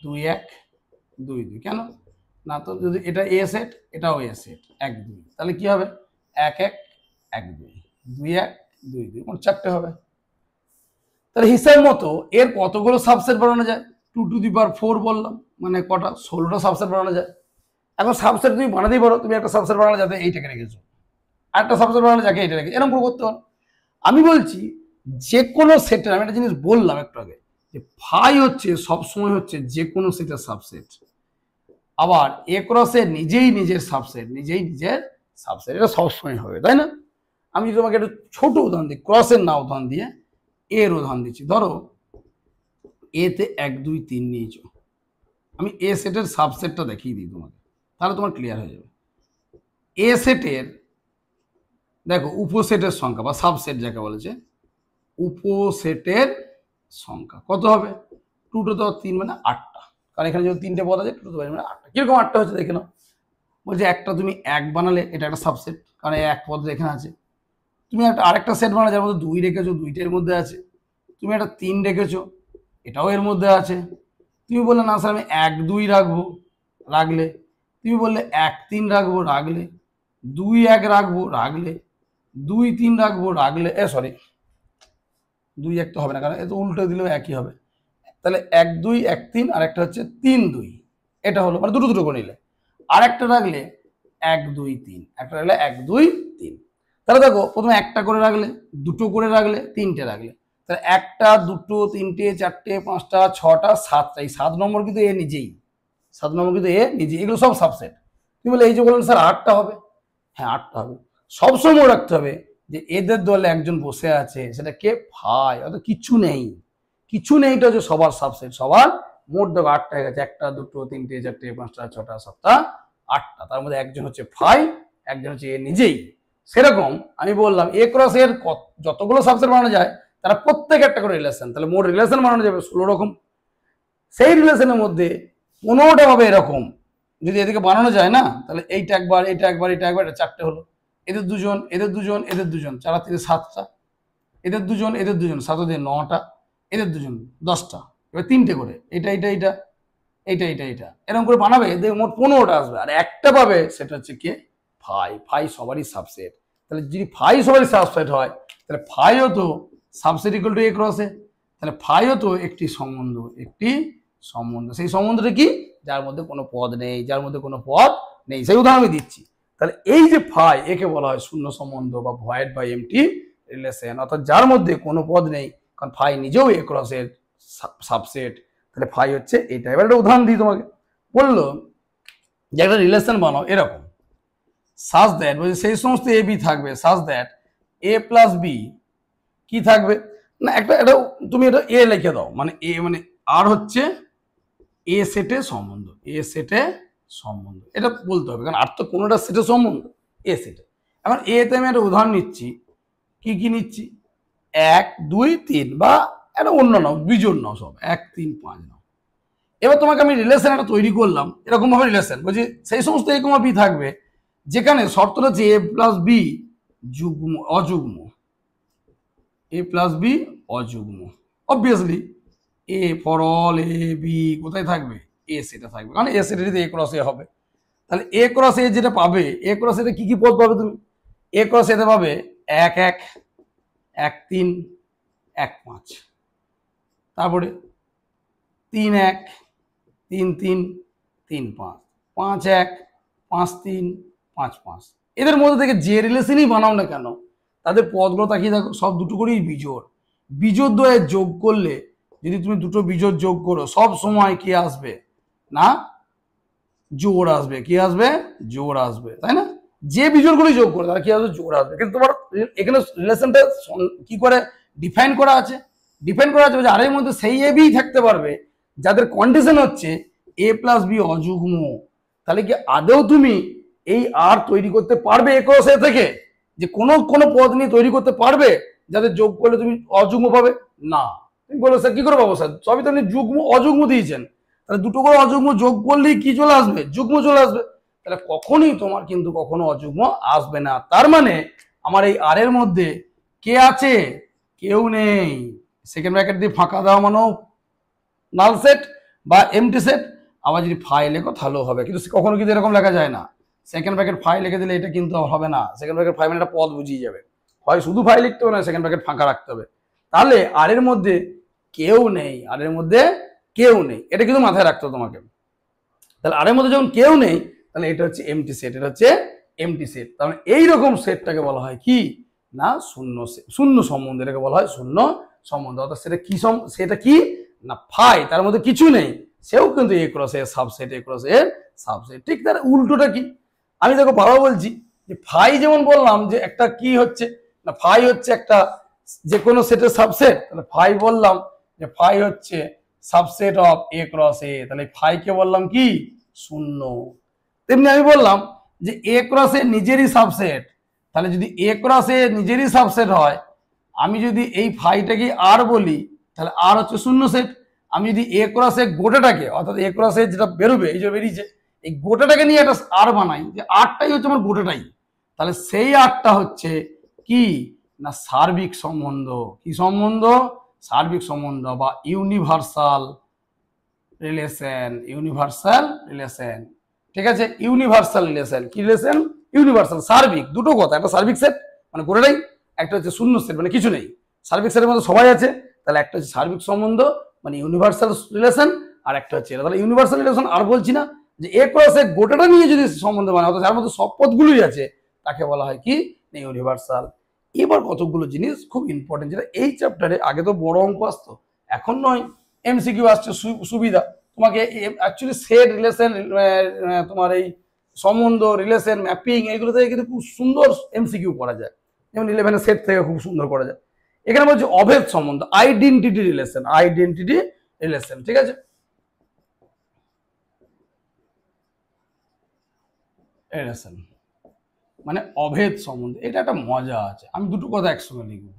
2 1 2 2। কেন না, তো যদি এটা এ সেট এটাও এ সেট 1 2, তাহলে কি হবে 1 1 1 2 2 1 2 2, মোট 4টে হবে। তাহলে হিসাব মতো এর কতগুলো সাবসেট বানানো যায়, 2 টু দি পাওয়ার 4 বললাম, মানে কটা 16টা সাবসেট বানানো যায়। এখন সাবসেট তুমি বানাতেই পারো, তুমি একটা সাবসেট বানানো যাতে এইটাকে রেখেছো, আরেকটা সাবসেট বানানো যাকে এইটা রেখে, এরকম করে করতে পারো। আমি বলছি যে কোনো সেটের, আমি একটা জিনিস বললাম একটু আগে যে ফাই হচ্ছে সবসময় হচ্ছে যে কোনো সেটের সাবসেট, আবার এ ক্রসে নিজেই নিজের সাবসেট, নিজেই নিজের সাবসেট, এটা সবসময় হবে, তাই না। আমি তোমাকে একটু ছোট উদাহরণ দিই, ক্রসের না উদাহরণ দিয়ে এর উদাহরণ দিচ্ছি। ধরো এতে 1 2 3 নিয়েছো, আমি এ সেটের সাবসেটটা দেখিয়ে দিই তোমাকে, তাহলে তোমার ক্লিয়ার হয়ে যাবে। এ সেটের দেখো উপসেটের সংখ্যা বা সাবসেট যাকে বলেছে, উপসেটের সংখ্যা কত হবে 2 টু the 3 মানে 8টা, কারণ এখানে যদি 3টে পদ আছে 2 টু the 3 মানে 8টা। কিরকম 8টা হচ্ছে দেখে নাও। বলছে একটা তুমি 1 বানালে, এটা একটা সাবসেট কারণ এই 1 পদ এখানে আছে। তুমি একটা আরেকটা সেট বানালে যার মধ্যে 2 রেখেছো, 2টার মধ্যে আছে। তুমি একটা 3 রেখেছো, এটাও এর মধ্যে আছে। তুমি বললে না স্যার আমি 1 2 রাখবো, রাখলে। তুমি বললে 1 3 রাখবো, রাখলে। 2 1 রাখবো, রাখলে। 2 3 রাখবো, রাখলে। সরি 2 1 তো হবে না, কারণ এত উল্টো দিলেও একই হবে। তাহলে 1 2 1 3 আর একটা হচ্ছে 3 2, এটা হলো মানে দুটো দুটো করে নিলে। আর একটা রাখলে 1 2 3, একটা রাখলে 1 2 3। তাহলে দেখো প্রথমে একটা করে রাখলে, দুটো করে রাখলে, 3টে রাখলে, তাহলে 1টা 2টো 3টে 4টে 5টা 6টা 7টা, এই 7 নম্বর কিন্তু এ নিজেই, 7 নম্বর কিন্তু এ নিজে, এগুলো সব সাবসেট। তুমি বলে এই যে বললেন স্যার 8টা হবে, হ্যাঁ 8টা হবে। সবসময় মনে রাখতে হবে যে এদের দলে একজন বসে আছে, সেটা কে ভাই, অর্থাৎ কিছু নেই, কিছু নেই, এটা হচ্ছে সবার সাবসেট, সবার মোট দেখো 8টা হয়ে গেছে, 1টা 2টো 3টে 4টে 5টা 6টা 7টা 8টা, তার মধ্যে একজন হচ্ছে ফাই, একজন হচ্ছে এ নিজেই। সেরকম আমি বললাম এ ক্রস এর যতগুলো সাবসেট বানানো যায় তারা প্রত্যেক একটা করে রিলেশন, তাহলে মোট রিলেশন বানানো যাবে 16 রকম। সেই রিলেশনের মধ্যে 15টা হবে এরকম, যদি এদিকে বানানো যায় না, তাহলে এইটা একবার, এটা একবার, এটা একবার, এটা 4টে হলো। এদের দুজন, এদের দুজন, এদের দুজন, 4 আর 3 7টা, এদের দুজন, এদের দুজন, 7 দিয়ে 9টা, এদের দুজন 10টা, এবার 3টে করে, এটা এটা এটা এইটা এটা এটা, এরকম করে বানাবে, এদের মোট 15টা আসবে। আর একটা পাবে সেটা হচ্ছে কে ফাই, ফাই সবারই সাবসেট। তাহলে যদি ফাই সবারই সাবসেট হয়, তাহলে ফাইও তো সাবসেট ইকুয়াল টু এ ক্রসে, তাহলে ফাইও তো একটি সম্বন্ধ, একটি সম্বন্ধ। সেই সম্বন্ধটা কি, যার মধ্যে কোনো পদ নেই, যার মধ্যে কোনো পদ নেই, সেই উদাহরণ আমি দিচ্ছি। তাহলে এই যে ফাই, একে বলা হয় শূন্য সম্বন্ধ বা ভয়েড বা এমটি রিলেশন, অর্থাৎ যার মধ্যে কোনো পদ নেই, কারণ ফাই নিজেও এ ক্রসের সাবসেট, তাহলে ফাই হচ্ছে এটা। এবার একটা উদাহরণ দিই তোমাকে, বললো যে একটা রিলেশন বানাও এরকম, সাজ দ্যাট, বলছে সেই সমস্ত এ বি থাকবে, such that a plus B কি থাকবে না, একটা এটা তুমি এটা এ লিখে দাও, মানে এ মানে আর হচ্ছে এ সেটে সম্বন্ধ, এ সেটে সম্বন্ধ, এটা বলতে হবে, কারণ আর তো কোনোটা সেটে সম্বন্ধ, এ সেটে। এখন এতে আমি একটা উদাহরণ নিচ্ছি, কি কি নিচ্ছি 1 2 3 বা একটা অন্য নাও, বিজোড় নাও, সব 1 3 5 নাও। এবার তোমাকে আমি রিলেশন একটা তৈরি করলাম, এরকম ভাবে রিলেশন বলছি সেই সমস্ত এ কমা বি থাকবে যেখানে শর্তটা হচ্ছে এ প্লাস বি যুগ্ম অযুগ্ম, এ প্লাস বি অযুগ্ম। Obviously A for all A B কোথায় থাকবে, এ সেটা থাকবে, কারণ এ সেটা এ ক্রস এ হবে। তাহলে এ ক্রস এ যেটা পাবে, এ ক্রস এতে কি কি পদ পাবে তুমি, এ ক্রস এতে পাবে 1 1 1 3 1 5, তারপরে 3 1 3 3 3 5 5 1 5 3 5 5। এদের মধ্যে থেকে যে রিলেশনই বানাও না কেন তাদের পদগুলো তাকিয়ে দেখো, সব দুটো করেই বিজোড়। বিজোড় দ্বয়ে যোগ করলে, যদি তুমি দুটো বিজোড় যোগ করো, সব সময় কি আসবে না জোড় আসবে। কি আসবে? জোড় আসবে, তাই না? যে বিজোড়গুলি যোগ করে তারা কি আসবে? জোড় আসবে। কিন্তু তোমার এখানে রিলেশনটা কি করে ডিফাইন করা আছে? ডিফাইন করা আছে যে আর এর মধ্যে সেই এ বি থাকতে পারবে যাদের কন্ডিশন হচ্ছে এ প্লাস বি অযুগ্ম। তাহলে কি আদৌ তুমি এই আর তৈরি করতে পারবে এ ক্রস এ থেকে? যে কোনো কোনো পদ নিয়ে তৈরি করতে পারবে যাদের যোগ করলে তুমি অযুগ্ম পাবে? না। তুমি বলো স্যার কি করে পাবো স্যার? সবই তো আপনি যুগ্ম অযুগ্ম দিয়েছেন, তাহলে দুটো করে অযুগ্ম যোগ করলেই কি চলে আসবে? যুগ্ম চলে আসবে। তাহলে কখনোই তোমার কিন্তু কখনো অযুগ্ম আসবে না। তার মানে আমার এই আর এর মধ্যে কে আছে? কেউ নেই। সেকেন্ড ব্র্যাকেট দিয়ে ফাঁকা দেওয়া মানেও নাল সেট বা এমটি সেট। আবার যদি ফাই লেখো তাহলেও হবে, কিন্তু কখনো কিন্তু এরকম লেখা যায় না। সেকেন্ড ব্র্যাকেট ফাই লিখে দিলে এটা কিন্তু হবে না। সেকেন্ড ব্র্যাকেট ফাই মানে একটা পদ বুঝিয়ে যাবে, হয় শুধু ফাই লিখতে হবে না সেকেন্ড ব্র্যাকেট ফাঁকা রাখতে হবে। তাহলে আর এর মধ্যে কেউ নেই, আর এর মধ্যে কেউ নেই, এটা কিন্তু মাথায় রাখতে হবে তোমাকে। তাহলে আর এর মধ্যে যখন কেউ নেই তাহলে এটা হচ্ছে এমটি সেট, এটা হচ্ছে এমটি সেট। তাহলে এইরকম সেটটাকে বলা হয় কি না শূন্য সেট, শূন্য সম্বন্ধ, এটাকে বলা হয় শূন্য সম্বন্ধ। অর্থাৎ সেটা কি সেটা কি না ফাই, তার মধ্যে কিছু নেই, সেও কিন্তু এ ক্রস এর সাবসেট, এ ক্রস এর সাবসেট। ঠিক তার উল্টোটা কি? আমি দেখো বাবা বলছি যে ফাই যেমন বললাম যে একটা কি হচ্ছে না ফাই হচ্ছে একটা যে কোনো সেটের সাবসেট, তাহলে ফাই বললাম যে ফাই হচ্ছে সাবসেট অফ এ ক্রস এ, তাহলে ফাই কে বললাম কি শূন্য। তেমনি আমি বললাম যে এ ক্রস এ নিজেরই সাবসেট, তাহলে যদি এ ক্রস এ নিজেরই সাবসেট হয়, আমি যদি এই ফাইটাকে আর বলি তাহলে আর হচ্ছে শূন্য সেট। আমি যদি এ ক্রস এ গোটাটাকে, অর্থাৎ এ ক্রস এ যেটা বেরোবে, এই যে বেরিয়েছে, এই গোটাটাকে নিয়ে একটা আর বানাই, যে আরটাই হচ্ছে আমার গোটাটাই, তাহলে সেই আরটা হচ্ছে কি না সার্বিক সম্বন্ধ। কি সম্বন্ধ? সার্বিক সম্বন্ধ বা ইউনিভার্সাল রিলেশন। ইউনিভার্সাল রিলেশন, ঠিক আছে? ইউনিভার্সাল রিলেশন কি রিলেশন? ইউনিভার্সাল, সার্বিক, দুটো কথা। একটা সার্বিক সেট মানে গোটাটাই, একটা হচ্ছে শূন্য সেট মানে কিছু নেই। সার্বিক সেটের মধ্যে সবাই আছে, তাহলে একটা হচ্ছে সার্বিক সম্বন্ধ মানে ইউনিভার্সাল রিলেশন, আর একটা হচ্ছে এটা। তাহলে ইউনিভার্সাল রিলেশন আর বলছি না, যে এ ক্রস এ গোটাটা নিয়ে যদি সম্বন্ধ বানায়, অর্থাৎ যার মধ্যে সব পদগুলোই আছে, তাকে বলা হয় কি ইউনিভার্সাল। এবার কতগুলো জিনিস খুব ইম্পর্টেন্ট, যেটা এই চ্যাপ্টারে আগে তো বড় অঙ্ক আসতো, এখন নয়, এমসিকিউ আসছে সুবিধা। তোমাকে অ্যাকচুয়ালি সেট রিলেশন, তোমার এই সম্বন্ধ রিলেশন ম্যাপিং এইগুলো থেকে কিন্তু খুব সুন্দর এমসিকিউ করা যায়, যেমন 11 সেট থেকে খুব সুন্দর করা যায়। এখানে বলছে অভেদ সম্বন্ধ, আইডেন্টিটি রিলেশন, আইডেন্টিটি রিলেশন, ঠিক আছে? রিলেশন মানে অভেদ সম্বন্ধ, এটা একটা মজা আছে। আমি দুটো কথা একসঙ্গে লিখবো।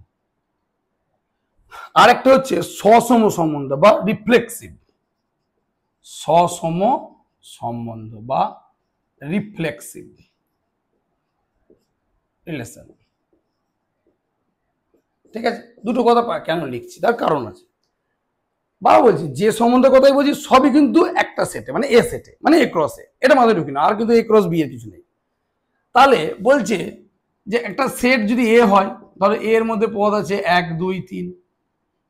আরেকটা হচ্ছে সসম সম্বন্ধ বা রিফ্লেক্সিভ, সসম সম্বন্ধ বা রিফ্লেক্সিভ রিলেশন, ঠিক আছে? দুটো কথা কেন লিখছি তার কারণ আছে। বা বলছি যে সম্বন্ধের কথাই বলছি সবই কিন্তু একটা সেটে মানে এ সেটে মানে এ ক্রসে, এটা মাথায় ঢুকি না, আর কিন্তু এ ক্রস বি এর কিছু নেই। তাহলে বলছে যে একটা সেট যদি এ হয়, ধরো এর মধ্যে পদ আছে 1 2 3।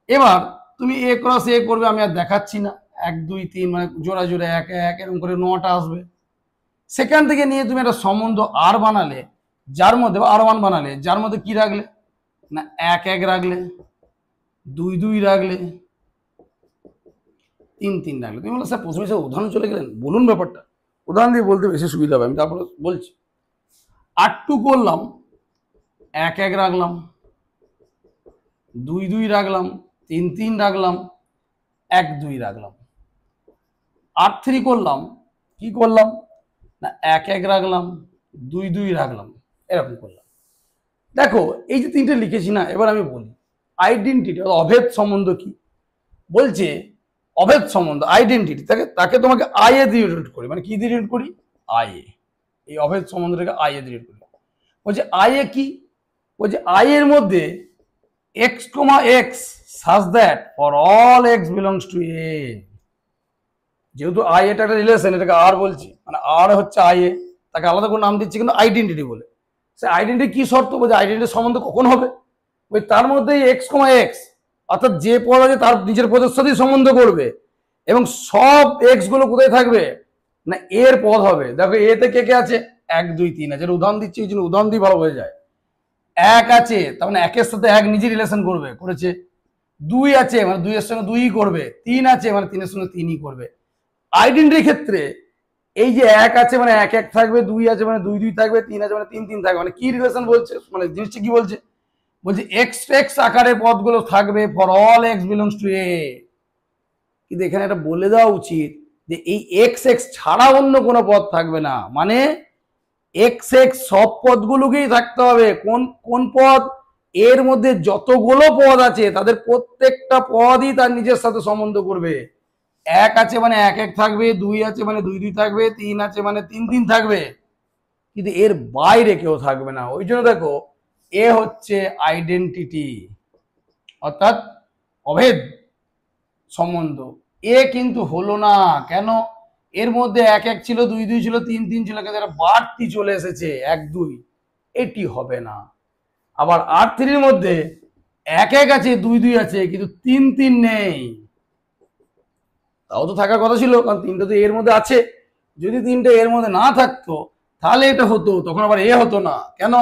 এবার তুমি এ ক্রস এ করবে, আমি আর দেখাচ্ছি না, 1 2 3 মানে জোড়া জোড়া 1 1 এরকম করে 9টা আসবে। সেখান থেকে নিয়ে তুমি একটা সম্বন্ধ আর বানালে, যার মধ্যে আর ওয়ান বানালে, যার মধ্যে কি রাখলে না 1 1 রাখলে, 2 2 রাখলে, 3 3 রাখলে। তুমি বলো স্যার প্রথমে স্যার উদাহরণ চলে গেলেন, বলুন ব্যাপারটা, উদাহরণ দিয়ে বলতে বেশি সুবিধা হবে, আমি তারপরে বলছি। 8 2 করলাম, 1 1 রাখলাম, 2 2 রাখলাম, 3 3 রাখলাম, 1 2 রাখলাম। 8 3 করলাম, কি করলাম না 1 1 রাখলাম, 2 2 রাখলাম, এরকম করলাম। দেখো এই যে তিনটে লিখেছি না, এবার আমি বলি আইডেন্টিটি অভেদ সম্বন্ধ কি বলছে। অভেদ সম্বন্ধ আইডেন্টিটি তাকে তোমাকে আই এ দিয়ে রিলেট করি, মানে কি দিয়ে রিলেট করি? I A. এই অভেদ সম্বন্ধটাকে আই এ দিয়ে রিলেট করি। বলছে আই এ কি? বলছে আই এর মধ্যে x comma x such that for all x belongs to A. যেহেতু আই এটা একটা রিলেশন, এটাকে আর বলছি, মানে আর হচ্ছে আই এ, তাকে আলাদা করে নাম দিচ্ছি কিন্তু আইডেন্টিটি বলে। সে আইডেন্টিটি কি শর্ত? বলছে আইডেন্টিটির সম্বন্ধ কখন হবে? ওই তার মধ্যে এক্স কমা এক্স, অর্থাৎ যে পদ আছে তার নিজের পদের সাথেই সম্বন্ধ করবে, এবং সব এক্স গুলো কোথায় থাকবে না এর পদ হবে। দেখো এতে কে কে আছে 1 2 3 আছে, উদাহরণ দিচ্ছি এই জন্য উদাহরণ দিয়ে ভালো হয়ে যায়। 1 আছে তার মানে 1 এর সাথে 1 নিজে রিলেশন করবে, করেছে। 2 আছে মানে 2 এর সঙ্গে 2ই করবে। 3 আছে মানে 3 এর সঙ্গে 3ই করবে। আইডেন্টিটির ক্ষেত্রে এই যে 1 আছে মানে 1 1 থাকবে, 2 আছে মানে 2 2 থাকবে, 3 আছে মানে 3 3 থাকবে। মানে কি রিলেশন বলছে, মানে জিনিসটা কি বলছে, বলছে এক্স এক্স আকারে পদগুলো থাকবে for all x belongs to A. কিন্তু এখানে এটা বলে দেওয়া উচিত যে এই এক্স এক্স ছাড়া অন্য কোনো পদ থাকবে না, মানে এক্স এক্স সব পদগুলোকেই থাকতে হবে। কোন কোন পদ, এর মধ্যে যতগুলো পদ আছে তাদের প্রত্যেকটা পদই তার নিজের সাথে সম্বন্ধ করবে। 1 আছে মানে 1 1 থাকবে, 2 আছে মানে 2 2 থাকবে, 3 আছে মানে 3 3 থাকবে, কিন্তু এর বাইরে কেউ থাকবে না। ওই জন্য দেখো এ হচ্ছে আইডেন্টিটি অর্থাৎ অভেদ সম্বন্ধ। এ কিন্তু হলো না কেন, এর মধ্যে 1 1 ছিল, 2 2 ছিল, 3 3 ছিল, কিন্তু বাড়তি চলে এসেছে 1 2, এটি হবে না। আবার R3 এর মধ্যে 1 1 আছে, 2 2 আছে, কিন্তু 3 3 নেই। তাও তো থাকার কথা ছিল, কারণ 3টা তো এর মধ্যে আছে। যদি 3টা এর মধ্যে না থাকতো তাহলে এটা হতো, তখন আবার এ হতো না। কেন,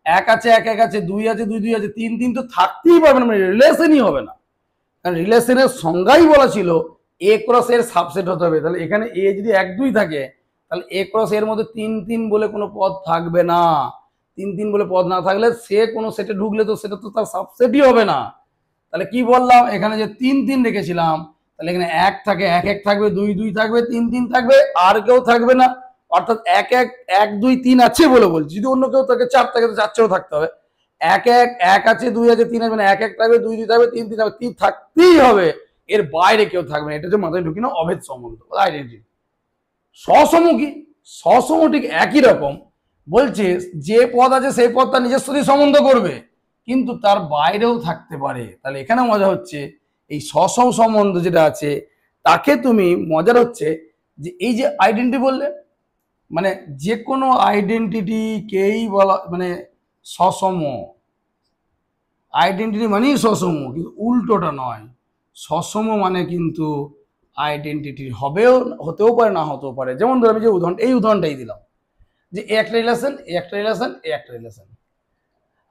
1 আছে 1 1 আছে, 2 আছে 2 2 আছে, 3 3 তো থাকতেই পারবে না, মানে রিলেশনই হবে না। কারণ রিলেশনের সংজ্ঞাই বলা ছিল এ ক্রস এর সাবসেট হতে হবে। তাহলে এখানে এ যদি 1 2 থাকে তাহলে এ ক্রস এর মধ্যে 3 3 বলে কোনো পদ থাকবে না। 3 3 বলে পদ না থাকলে সে কোনো সেটে ঢুকলে তো সেটা তো তার সাবসেটই হবে না। তাহলে কি বললাম, এখানে যে 3 3 রেখেছিলাম, তাহলে এখানে 1 থাকে, 1 1 থাকবে, 2 2 থাকবে, 3 3 থাকবে, আর কেউ থাকবে না। অর্থাৎ 1 1 1 2 3 আছে বলে বলছি, যদি অন্য কেউ থাকে 4 থাকে তো 4 চেও থাকতে হবে। 1 1 1 আছে, 2 আছে, 3 আছে, মানে 1 1 থাকবে, 2 2 থাকবে, 3 3 থাকবে, 3 থাকতেই হবে, এর বাইরে কেউ থাকবে না। এটা হচ্ছে মাথায় ঢুকি না অভেদ সম্বন্ধ, আইডেন্টিটি। সসম কি, সসম ঠিক একই রকম, বলছে যে পদ আছে সেই পদ তার নিজস্ব সাথে সম্বন্ধ করবে, কিন্তু তার বাইরেও থাকতে পারে। তাহলে এখানে মজা হচ্ছে এই সসম সম্বন্ধ যেটা আছে তাকে তুমি, মজার হচ্ছে যে এই যে আইডেন্টিটি বললে, মানে যে কোনো আইডেন্টিটিকেই বলা মানে সসম, আইডেন্টিটি মানেই সসম, কিন্তু উল্টোটা নয়। সসম মানে কিন্তু আইডেন্টিটি হবেও, হতেও পারে, না হতেও পারে। যেমন ধর আমি যে উদাহরণ, এই উদাহরণটাই দিলাম যে এ একটা রিলেশন, এ একটা রিলেশন, এ একটা রিলেশন।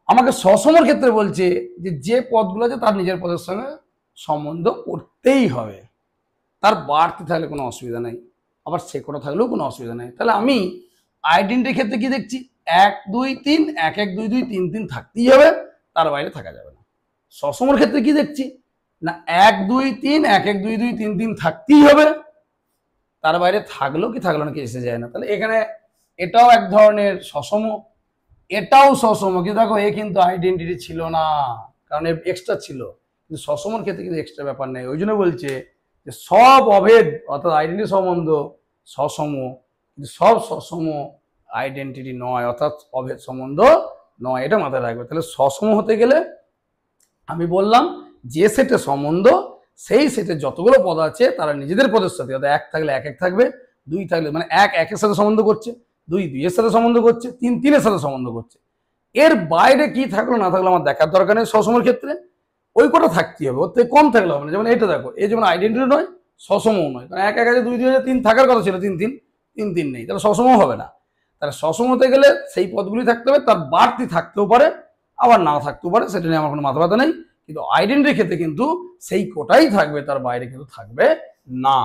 আমাকে সসমর ক্ষেত্রে বলছে যে যে পদগুলো আছে তার নিজের পদের সঙ্গে সম্বন্ধ করতেই হবে, তার বাড়তি থাকলে কোনো অসুবিধা নেই, আবার সে কটা থাকলেও কোনো অসুবিধা নেই। তাহলে আমি আইডেন্টিটির ক্ষেত্রে কি দেখছি, 1 2 3, 1 1 2 2 3 3 থাকতেই হবে, তার বাইরে থাকা যাবে না। সসমর ক্ষেত্রে কি দেখছি না 1 2 3, 1 1 2 2 3 3 থাকতেই হবে, তার বাইরে থাকলো কি থাকলো না কি এসে যায় না। তাহলে এখানে এটাও এক ধরনের সসম, এটাও সসম, কিন্তু দেখো এ কিন্তু আইডেন্টিটি ছিল না, কারণ এক্সট্রা ছিল। কিন্তু সসমর ক্ষেত্রে কিন্তু এক্সট্রা ব্যাপার নেই। ওই জন্য বলছে যে সব অভেদ অর্থাৎ আইডেন্টিটি সম্বন্ধ সসম, কিন্তু সব সসম আইডেন্টিটি নয়, অর্থাৎ অভেদ সম্বন্ধ নয়। এটা মাথায় রাখবে। তাহলে সসম হতে গেলে আমি বললাম যে সেটে সম্বন্ধ, সেই সেটে যতগুলো পদ আছে তারা নিজেদের পদের সাথে, অর্থাৎ 1 থাকলে 1 1 থাকবে, 2 থাকলে মানে 1 1 এর সাথে সম্বন্ধ করছে, 2 2 এর সাথে সম্বন্ধ করছে, 3 3 এর সাথে সম্বন্ধ করছে। এর বাইরে কি থাকলো না থাকলো আমার দেখার দরকার নেই। সসমের ক্ষেত্রে ওই কটা থাকতেই হবে, ওর থেকে কম থাকলে হবে না। যেমন এটা দেখো, এই যেমন আইডেন্টিটি নয়, সসমও নয়, কারণ 1 1 আছে, 2 2 আছে, 3 থাকার কথা ছিল, 3 3 3 3 নেই, তাহলে সসমও হবে না। তাহলে সসম হতে গেলে সেই পদগুলি থাকতে হবে, তার বাড়তি থাকতেও পারে আবার নাও থাকতেও পারে, সেটা নিয়ে আমার কোনো মাথা ব্যথা নেই। কিন্তু আইডেন্টিটির ক্ষেত্রে কিন্তু সেই কোটাই থাকবে, তার বাইরে কিন্তু থাকবে না।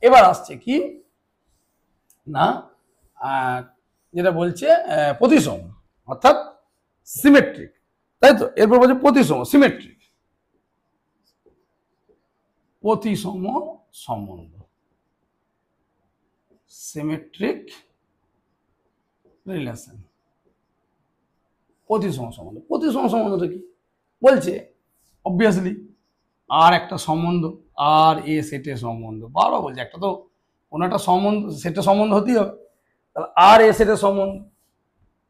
এবার আসছে কি না, যেটা বলছে প্রতিসম অর্থাৎ সিমেট্রিক, তাই তো। এরপর বলছে প্রতিসম, সিমেট্রিক, প্রতিসম সম্বন্ধ, সিমেট্রিক রিলেশন, প্রতিসম সম্বন্ধ। প্রতিসম সম্বন্ধটা কি বলছে, অবভিয়াসলি আর একটা সম্বন্ধ, আর এ সেটের সম্বন্ধ, বারবার বলছে একটা তো কোনো একটা সম্বন্ধ সেটের সম্বন্ধ হতেই হবে। তাহলে আর এ সেটের সম্বন্ধ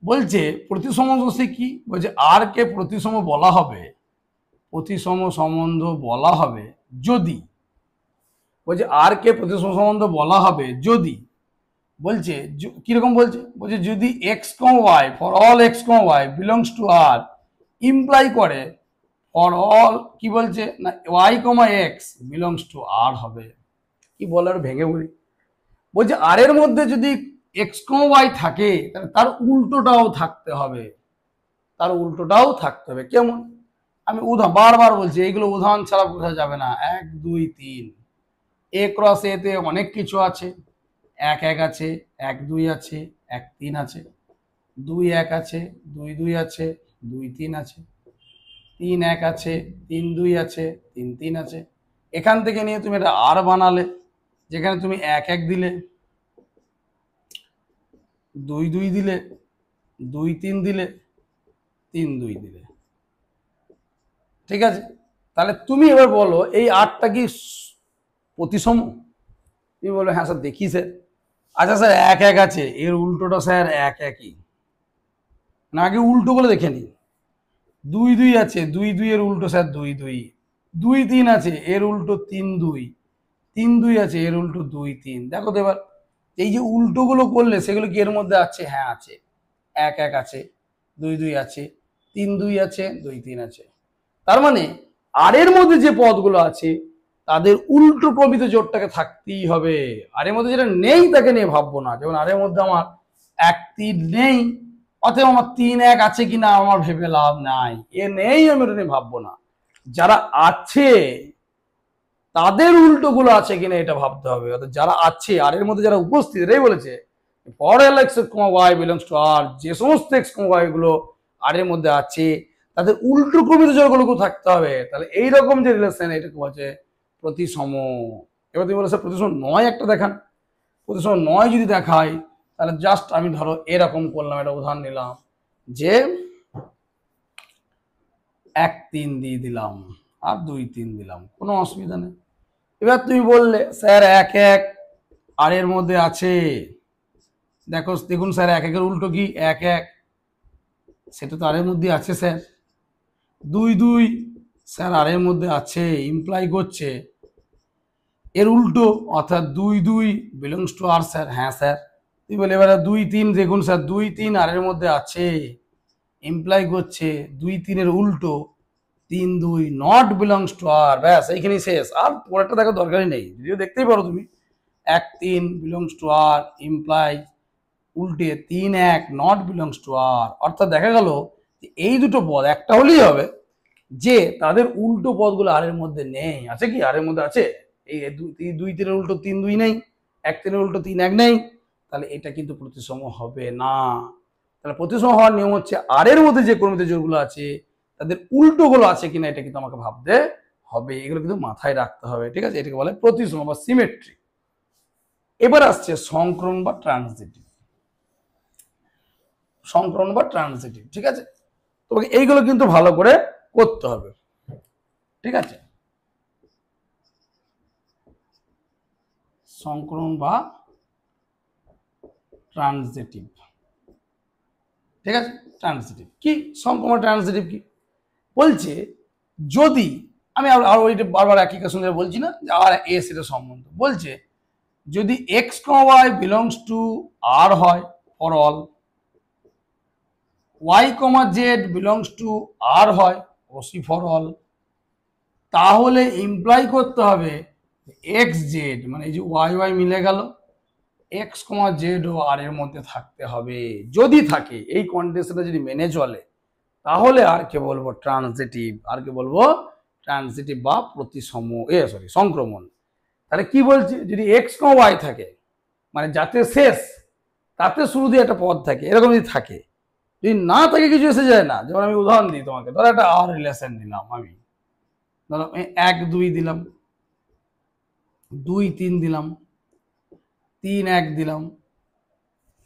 বলছে প্রতিসম সে কি বলছে, আর কে প্রতিসম বলা হবে, প্রতিসম সম্বন্ধ বলা হবে যদি, বলছে আর কে প্রতিসম সম্বন্ধ বলা হবে যদি, বলছে কিরকম বলছে, বলছে যদি x comma y for all x comma y belongs to R imply করে ফর অল কি বলছে না y comma x belongs to R হবে। কি বলার ভেঙে বলি, বলছে আর এর মধ্যে যদি এক্স কমা ওয়াই থাকে তাহলে তার উল্টোটাও থাকতে হবে, তার উল্টোটাও থাকতে হবে। কেমন? আমি উদাহরণ বারবার বলছি, এইগুলো উদাহরণ ছাড়া বোঝা যাবে না। 1 2 3 এ ক্রস এতে অনেক কিছু আছে। 1 1 আছে, 1 2 আছে, 1 3 আছে, 2 1 আছে, 2 2 আছে, 2 3 আছে, 3 1 আছে, 3 2 আছে, 3 3 আছে। এখান থেকে নিয়ে তুমি এটা আর বানালে, যেখানে তুমি 1 1 দিলে, 2 2 দিলে, 2 3 দিলে, 3 2 দিলে। ঠিক আছে, তাহলে তুমি এবার বলো এই আটটা কি প্রতিসম? তুমি বলবে হ্যাঁ স্যার দেখি স্যার। আচ্ছা স্যার 1 1 আছে, এর উল্টোটা স্যার 1 1ই না, আগে উল্টো বলে দেখে নি। 2 2 আছে, 2 2 এর উল্টো স্যার 2 2, 2 3 আছে এর উল্টো 3 2, 3 2 আছে এর উল্টো 2 3। দেখো তো এবার এই যে উল্টোগুলো করলে সেগুলো কি এর মধ্যে আছে? হ্যাঁ আছে। 1 1 আছে, 2 2 আছে, 3 2 আছে, 2 3 আছে। তার মানে আর এর মধ্যে যে পদগুলো আছে তাদের উল্টো প্রমিত জোটটাকে থাকতেই হবে। আর এর মধ্যে যেটা নেই তাকে নিয়ে ভাববো না। যেমন আর এর মধ্যে আমার 1 3 নেই, অতএব আমার 3 1 আছে কিনা আমার ভেবে লাভ নাই, এ নেই আমি ওটা নিয়ে ভাববো না। যারা আছে তাদের উল্টো গুলো আছে কিনা এটা ভাবতে হবে। অর্থাৎ যারা আছে আর এর মধ্যে যারা উপস্থিত, এটাই বলেছে for all x comma y belongs to R, যে সমস্ত এক্স কমা ওয়াই গুলো আর এর মধ্যে আছে তাদের উল্টো প্রমিত জোড়গুলো থাকতে হবে। তাহলে এইরকম যে রিলেশন এটাকে বলছে প্রতিসম। এবার তুমি বলেছে প্রতিসম নয় একটা দেখান। প্রতিসম নয় যদি দেখায় তাহলে জাস্ট আমি ধরো এরকম করলাম, একটা উদাহরণ নিলাম যে 1 3 দিয়ে দিলাম আর 2 3 দিলাম, কোনো অসুবিধা নেই। এবার তুমি বললে স্যার 1 1 আর এর মধ্যে আছে, দেখো দেখুন স্যার 1 1 এর উল্টো কি? 1 1, সেটা তো আর এর মধ্যে আছে স্যার। 2 2 স্যার আর এর মধ্যে আছে, ইমপ্লাই করছে এর উল্টো, অর্থাৎ 2 2 বিলংস টু আর স্যার। হ্যাঁ স্যার। তুই বলে এবারে 2 3 দেখুন স্যার 2 3 আর এর মধ্যে আছে, ইমপ্লাই করছে 2 3 এর উল্টো 3 2 নট বিলংস টু আর। ব্যাস এইখানেই শেষ, আর পরেরটা দেখার দরকারই নেই, যদিও দেখতেই পারো তুমি। 1 3 বিলংস টু আর ইমপ্লাই উল্টে 3 1 নট বিলংস টু আর। অর্থাৎ দেখা গেল এই দুটো পদ একটা হলেই হবে যে তাদের উল্টো পদগুলো আর এর মধ্যে নেই। আছে কি আর এর মধ্যে? আছে। এই 2 3 এর উল্টো 3 2 নেই, 1 3 এর উল্টো 3 1 নেই, তাহলে এটা কিন্তু প্রতিসম হবে না। তাহলে প্রতিসম হওয়ার নিয়ম হচ্ছে আর এর মধ্যে যে ক্রমিত জোড়গুলো আছে তাদের উল্টো গুলো আছে কিনা এটা কিন্তু আমাকে ভাবতে হবে, এগুলো কিন্তু মাথায় রাখতে হবে। ঠিক আছে, এটাকে বলে প্রতিসম বা সিমেট্রি। এবার আসছে সংক্রমণ বা ট্রানজিটিভ। সংক্রমণ বা ট্রানজিটিভ, ঠিক আছে, তোমাকে এইগুলো কিন্তু ভালো করে করতে হবে। ঠিক আছে, সংক্রমণ বা ট্রানজিটিভ। ঠিক আছে, ট্রানজিটিভ কি? সংক্রমণ ট্রানজিটিভ কি বলছে? যদি আমি আর ওইটা বারবার একই কথা বলছি না, আর এস এটা সম্বন্ধ বলছে, যদি x comma y belongs to R হয় for all, y comma z belongs to R হয় ওসি ফর অল, তাহলে ইমপ্লাই করতে হবে এক্স জেড মানে এই যে ওয়াই ওয়াই মিলে গেল, এক্স কমা জেড ও আর এর মধ্যে থাকতে হবে। যদি থাকে, এই কন্ডিশনটা যদি মেনে চলে, তাহলে আর কে বলবো? ট্রানজিটিভ। আর কে বলবো? ট্রানজিটিভ বা প্রতিসম সংক্রমণ। তাহলে কি বলছে? যদি এক্স কমা ওয়াই থাকে, মানে যাতে শেষ তাতে শুরু দিয়ে একটা পদ থাকে, এরকম যদি থাকে, যদি না থাকে কিছু এসে যায় না। যেমন আমি উদাহরণ দিই তোমাকে, ধরো একটা আর রিলেশন দিলাম আমি, ধরো 1 2 দিলাম, 2 3 দিলাম, 3 1 দিলাম,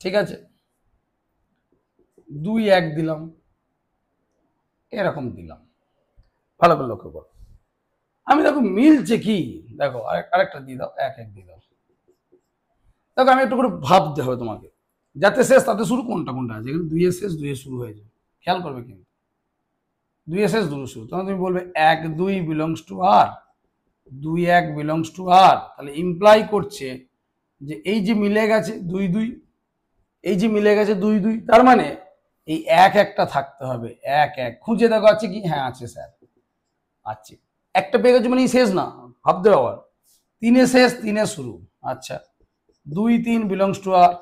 ঠিক আছে, 2 1 দিলাম, এরকম দিলাম। ভালো করে লক্ষ্য করো, আমি দেখো মিলছে কি, দেখো আরেকটা দিয়ে দাও, 1 1 দিয়ে দাও। দেখো আমি একটু করে ভাবতে হবে তোমাকে, যাতে শেষ তাতে শুরু কোনটা কোনটা আছে। এখানে 2 এর শেষ 2 এর শুরু হয়ে যায়, খেয়াল করবে কিন্তু 2 এর শেষ 2 এর শুরু। তখন তুমি বলবে 1 2 belongs to R, 2 1 belongs to R. তাহলে ইমপ্লাই করছে যে এই যে মিলে গেছে 2 2, এই যে মিলে গেছে 2 2, তার মানে এই 1 1টা থাকতে হবে। 1 1 খুঁজে দেখো আছে কি? হ্যাঁ আছে স্যার। আচ্ছা, একটা পেয়ে গেছে মানে শেষ না, ভাবতে হবে আবার। 3 শেষ, 3 শুরু। আচ্ছা, 2 3 belongs to R,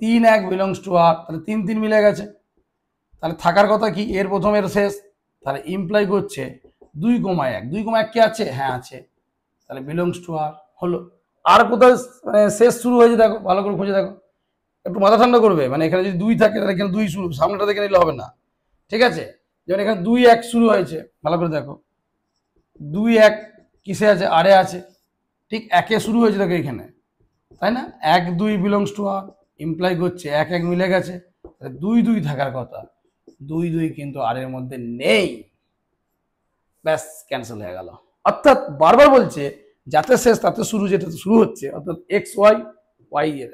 3 1 belongs to R, তাহলে 3 3 মিলে গেছে। তাহলে থাকার কথা কি এর প্রথম এর শেষ, তাহলে ইমপ্লাই করছে 2 1, 2 1 কি আছে? হ্যাঁ আছে, তাহলে বিলংস টু আর হলো। আর কোথাও মানে শেষ শুরু হয়েছে দেখো, ভালো করে খুঁজে দেখো, একটু মাথা ঠান্ডা করবে। মানে এখানে যদি 2 থাকে তাহলে এখানে 2 শুরু, সামনেটা দেখে নিলে হবে না, ঠিক আছে? যেমন এখানে 2 1 শুরু হয়েছে, ভালো করে দেখো, 2 1 কিসে আছে? আরে আছে, ঠিক একে শুরু হয়েছে দেখো এখানে, তাই না? 1 2 বিলংস টু আর, ইমপ্লাই করছে 1 1 মিলে গেছে, 2 2 থাকার কথা, 2 2 কিন্তু আর এর মধ্যে নেই, ব্যাস ক্যান্সেল হয়ে গেল। অর্থাৎ বারবার বলছে যাতে শেষ তাতে শুরু, যেটা শুরু হচ্ছে অর্থাৎ এক্স ওয়াই ওয়াই এর,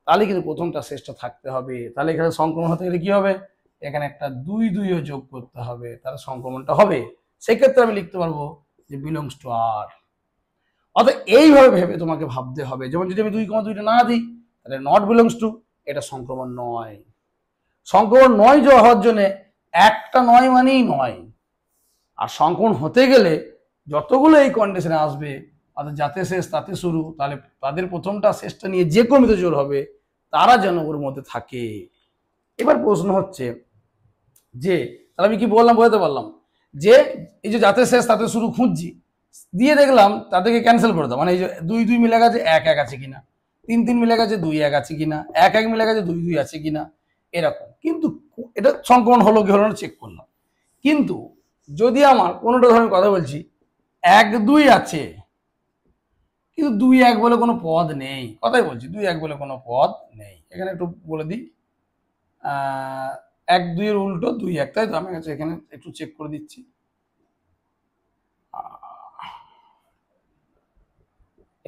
তাহলে কিন্তু প্রথমটা শেষটা থাকতে হবে। তাহলে এখানে সংক্রমণ হতে গেলে কি হবে? এখানে একটা 2 2ও যোগ করতে হবে, তাহলে সংক্রমণটা হবে। সেক্ষেত্রে আমি লিখতে পারবো যে বিলংস টু আর। অর্থাৎ এইভাবে ভেবে তোমাকে ভাবতে হবে। যেমন যদি আমি 2 2টা না দিই তাহলে নট বিলংস টু, এটা সংক্রমণ নয়। সংক্রমণ নয় হওয়ার জন্য একটা নয় মানেই নয়। আর সংক্রমণ হতে গেলে যতগুলো এই কন্ডিশনে আসবে, অর্থাৎ যাতে শেষ তাতে শুরু, তাহলে তাদের প্রথমটা শেষটা নিয়ে যে ক্রমিত জোর হবে তারা যেন ওর মধ্যে থাকে। এবার প্রশ্ন হচ্ছে যে, তাহলে আমি কি বললাম, বোঝাতে পারলাম যে এই যে যাতে শেষ তাতে শুরু খুঁজছি, দিয়ে দেখলাম তাদেরকে ক্যান্সেল করে দাও। মানে এই যে 2 2 মিলে গেছে 1 1 আছে কিনা, 3 3 মিলে গেছে 2 1 আছে কিনা, 1 1 মিলে গেছে 2 2 আছে কিনা, এরকম। কিন্তু এটা সংক্রমণ হলো কি হলো না চেক করলাম। কিন্তু যদি আমার কোনোটা ধরনের কথা বলছি 1 2 আছে কিন্তু 2 1 বলে কোনো পদ নেই, কথাই বলছি 2 1 বলে কোনো পদ নেই। এখানে একটু বলে দিই, 1 2 এর উল্টো 2 1, তাই তো? আমি এখানে একটু চেক করে দিচ্ছি।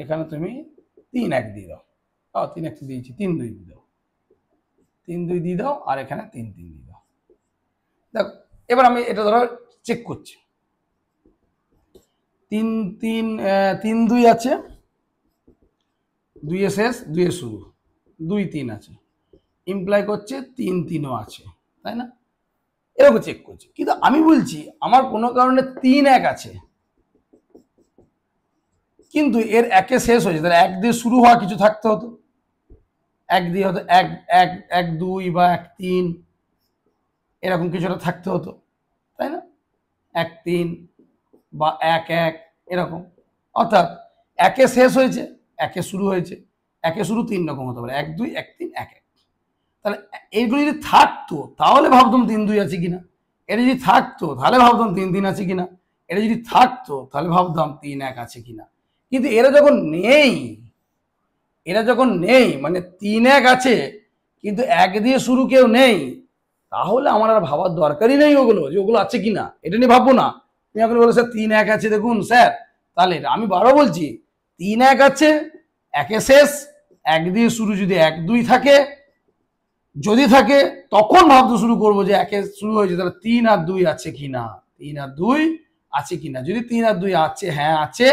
এখানে তুমি 3 1 দিয়ে দাও, 3 1 দিয়েছি, 3 2 দিয়ে দাও, 3 2 দিয়ে দাও, আর এখানে 3 3 দিয়ে দাও। দেখো এবার আমি এটা ধরো চেক করছি, 3 3 3 2 আছে, 2 এ শেষ 2 এ শুরু, 2 3 আছে, ইমপ্লাই করছে 3 3ও আছে, তাই না? এরকম চেক করছি। কিন্তু আমি বলছি আমার কোনো কারণে 3 1 আছে, কিন্তু এর একে শেষ হয়েছে, তাহলে 1 দিয়ে শুরু হওয়া কিছু থাকতে হতো, 1 দিয়ে হতো 1 1 1 2 বা 1 3, এরকম কিছুটা থাকতে হতো, তাই না? 1 3 বা 1 1 এরকম। অর্থাৎ একে শেষ হয়েছে, একে শুরু হয়েছে, একে শুরু 3 রকম হতে পারে, 1 2 1 3 1 1। তাহলে এইগুলো যদি থাকতো তাহলে ভাবতাম 3 2 আছে কিনা, এটা যদি থাকতো তাহলে ভাবতাম 3 3 আছে কিনা, এটা যদি থাকতো তাহলে ভাবতাম 3 1 আছে কিনা। কিন্তু এরা যখন নেই, এরা যখন নেই মানে 3 1 আছে কিন্তু 1 দিয়ে শুরু কেউ নেই, তাহলে আমার আর ভাবার দরকারই নেই ওগুলো, যে ওগুলো আছে কিনা, এটা নিয়ে ভাববো না। তুমি এখন বলো স্যার 3 1 আছে দেখুন স্যার, তাহলে আমি বারো বলছি 3 1 আছে, একে শেষ, 1 দিয়ে শুরু, যদি 1 2 থাকে, যদি থাকে তখন ভাবতে শুরু করবো যে একে শুরু হয়েছে, তাহলে 3 আর 2 আছে কিনা, 3 আর 2 আছে কিনা। যদি 3 আর 2 আছে, হ্যাঁ আছে,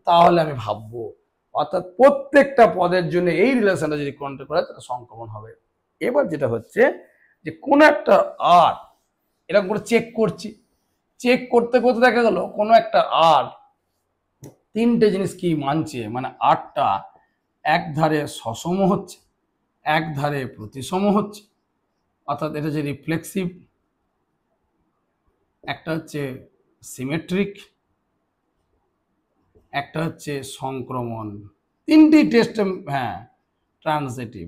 তাহলে আমি ভাববো। অর্থাৎ প্রত্যেকটা পদের জন্য এই রিলেশনটা যদি কন্ট্রোল করে তাহলে সংক্রমণ হবে। এবার যেটা হচ্ছে যে কোন একটা আর এরকম করে চেক করছি, চেক করতে করতে দেখা গেল কোনো একটা আর 3টে জিনিস কি মানছে, মানে আরটা এক ধারে সসম হচ্ছে, এক ধারে প্রতিসম হচ্ছে, অর্থাৎ এটা যে রিফ্লেক্সিভ, একটা হচ্ছে সিমেট্রিক, একটা হচ্ছে সংক্রমণ। 3টি টেস্ট, হ্যাঁ ট্রানজিটিভ,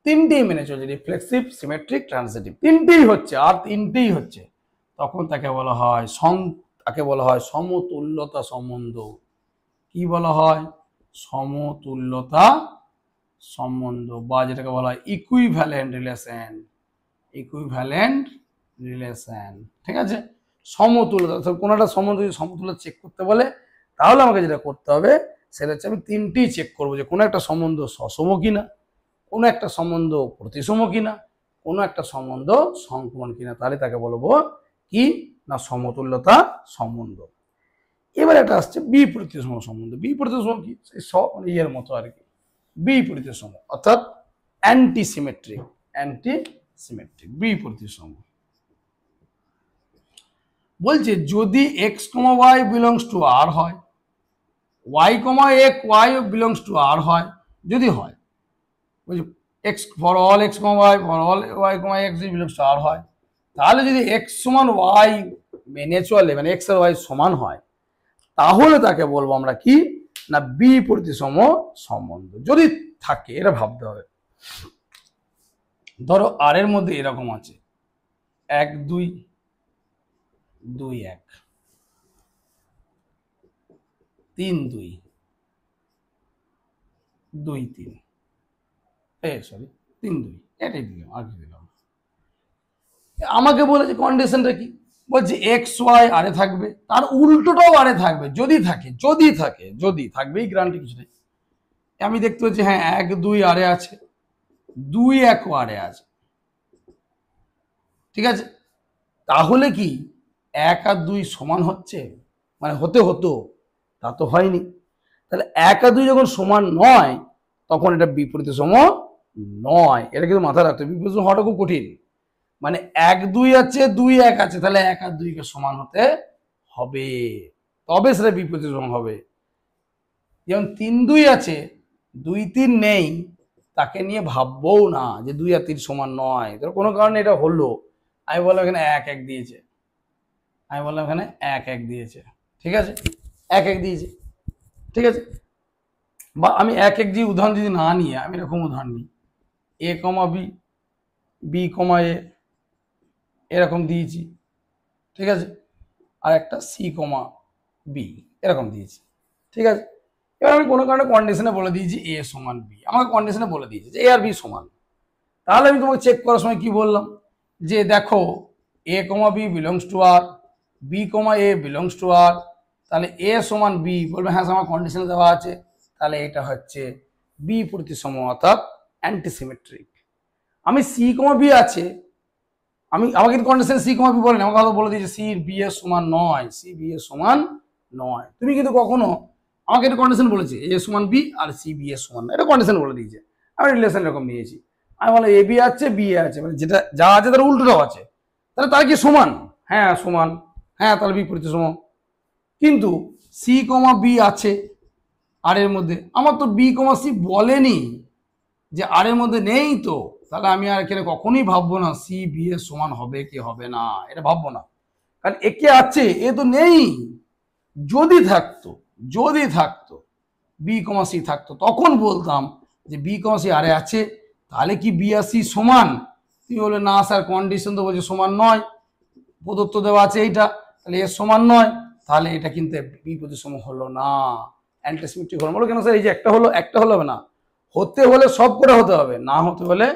3টি মেনে চলছে, রিফ্লেক্সিভ সিমেট্রিক ট্রানজিটিভ, 3টেই হচ্ছে, আর 3টেই হচ্ছে, তখন তাকে বলা হয় সমতুল্যতা সম্বন্ধ। কি বলা হয়? সমতুল্যতা সম্বন্ধ, বা যেটাকে বলা হয় ইকুইভ্যালেন্ট রিলেশন, ইকুইভ্যালেন্ট রিলেশন, ঠিক আছে? সমতুল্যতা, কোনো একটা সমতুল্য চেক করতে বলে তাহলে আমাকে যেটা করতে হবে সেটা হচ্ছে আমি 3টি চেক করবো, যে কোনো একটা সম্বন্ধ সসম কিনা, কোনো একটা সম্বন্ধ প্রতিসম কিনা, কোনো একটা সম্বন্ধ সংক্রমণ কিনা, তাহলে তাকে বলবো কি না সমতুল্যতা সম্বন্ধ। এবার একটা আসছে বিপরীতসম সম্বন্ধ। বিপরীতসম কি? ইয়ের মতো আর কি, বিপরীতসম অর্থাৎ অ্যান্টিসিমেট্রিক, অ্যান্টিসিমেট্রিক বিপরীতসম। বলছে যদি x comma y belongs to R হয়, ওয়াই কমা এক ওয়াই বিলংস টু আর হয়, যদি হয় বলছে x for all x comma y for all y comma x belongs to R হয়, তাহলে যদি এক্স সমান ওয়াই মেনে চলে, মানে এক্স আর ওয়াই সমান হয়, তাহলে তাকে বলবো আমরা কি না বিপরীতসম সম্বন্ধ। যদি থাকে, এটা ভাবতে হবে। ধরো আর এর মধ্যে এরকম আছে 1 2 2 1 3 2 2 3, সরি 3 2, এটাই দিলাম, আর কি দিলাম। আমাকে বলেছে কন্ডিশনটা কি, বলছে এক্স ওয়াই আরে থাকবে, তার উল্টোটাও আরে থাকবে, যদি থাকে, যদি থাকে, যদি থাকবে, এই গ্যারান্টি কিছু নেই। আমি দেখতে পাচ্ছি হ্যাঁ 1 2 আরে আছে, 2 1 আরে আছে, ঠিক আছে। তাহলে কি 1 আর 2 সমান হচ্ছে, মানে হতে হতো, তা তো হয়নি। তাহলে 1 আর 2 যখন সমান নয়, তখন এটা বিপরীতসম নয়। এটা কিন্তু মাথায় রাখতে হবে, বিপরীতসম হওয়াটা খুব কঠিন। মানে 1 2 আছে, 2 1 আছে, তাহলে 1 আর 2 কে সমান হতে হবে, তবে সেটা বিপরীতসম হবে। যেমন 3 2 আছে, 2 3 নেই, তাকে নিয়ে ভাববও না যে 2 আর 3 সমান নয়। তো কোনো কারণে এটা হলো, আমি বললাম এখানে 1 1 দিয়েছে, আমি বললাম এখানে 1 1 দিয়েছে, ঠিক আছে, 1 1 দিয়েছে, ঠিক আছে। বা আমি 1 1 দিয়ে উদাহরণ যদি না নিয়ে আমি এরকম উদাহরণ নিই, এ কমা বি, বি কমা এ, এরকম দিয়েছি, ঠিক আছে। আর একটা সি কমা বি এরকম দিয়েছি, ঠিক আছে। এবার আমি কোনো কারণে কন্ডিশনে বলে দিয়েছি এ সমান বি, আমাকে কন্ডিশনে বলে দিয়েছে যে এ আর বি সমান। তাহলে আমি তোমাকে চেক করার সময় কি বললাম, যে দেখো A comma B belongs to R, B comma A belongs to R, তাহলে এ সমান বি, বলবে হ্যাঁ আমার কন্ডিশনে দেওয়া আছে, তাহলে এটা হচ্ছে বিপরীতসম অর্থাৎ অ্যান্টিসিমেট্রিক। আমি সি কমা বি আছে, আমি আমাকে কন্ডিশন সি কমা বি বলেন, আমাকে হয়তো বলে দিয়েছে সি বি এর সমান নয়, সি বি এর সমান নয়। তুমি কিন্তু কখনো আমাকে এটা কন্ডিশন বলেছে এ সমান বি আর সি বি এর সমান, এটা কন্ডিশন বলে দিয়েছে, আমি রিলেশন এরকম নিয়েছি। আমি বললাম এ বি আছে বি এ আছে, মানে যেটা যা আছে তার উল্টোটাও আছে, তাহলে তার কি সমান, হ্যাঁ সমান, হ্যাঁ তাহলে বিপরীত সম। কিন্তু সি কমা বি আছে আর এর মধ্যে, আমার তো বি কমা সি বলেনি, যে আর এর মধ্যে নেই, তো তাহলে আমি আর এখানে কখনোই ভাববো না সি বি এর সমান হবে কি হবে না, এটা ভাববো না, কারণ একে আছে এ তো নেই। যদি থাকতো, যদি থাকতো বি কমা সি থাকতো, তখন বলতাম যে বি কমা সি আরে আছে, তাহলে কি বি আর সি সমান। তুমি বলে না স্যার কন্ডিশন তো বলছে সমান নয়, প্রদত্ত দেওয়া আছে এইটা, তাহলে এর সমান নয়, তাহলে এটা কিন্তু বিপরীতসম হলো না, অ্যান্টিসিমেট্রিক হলো। বলো কেন স্যার এই যে একটা হলো, একটা হলো না, হতে হলে সব করে হতে হবে, না হতে হলে,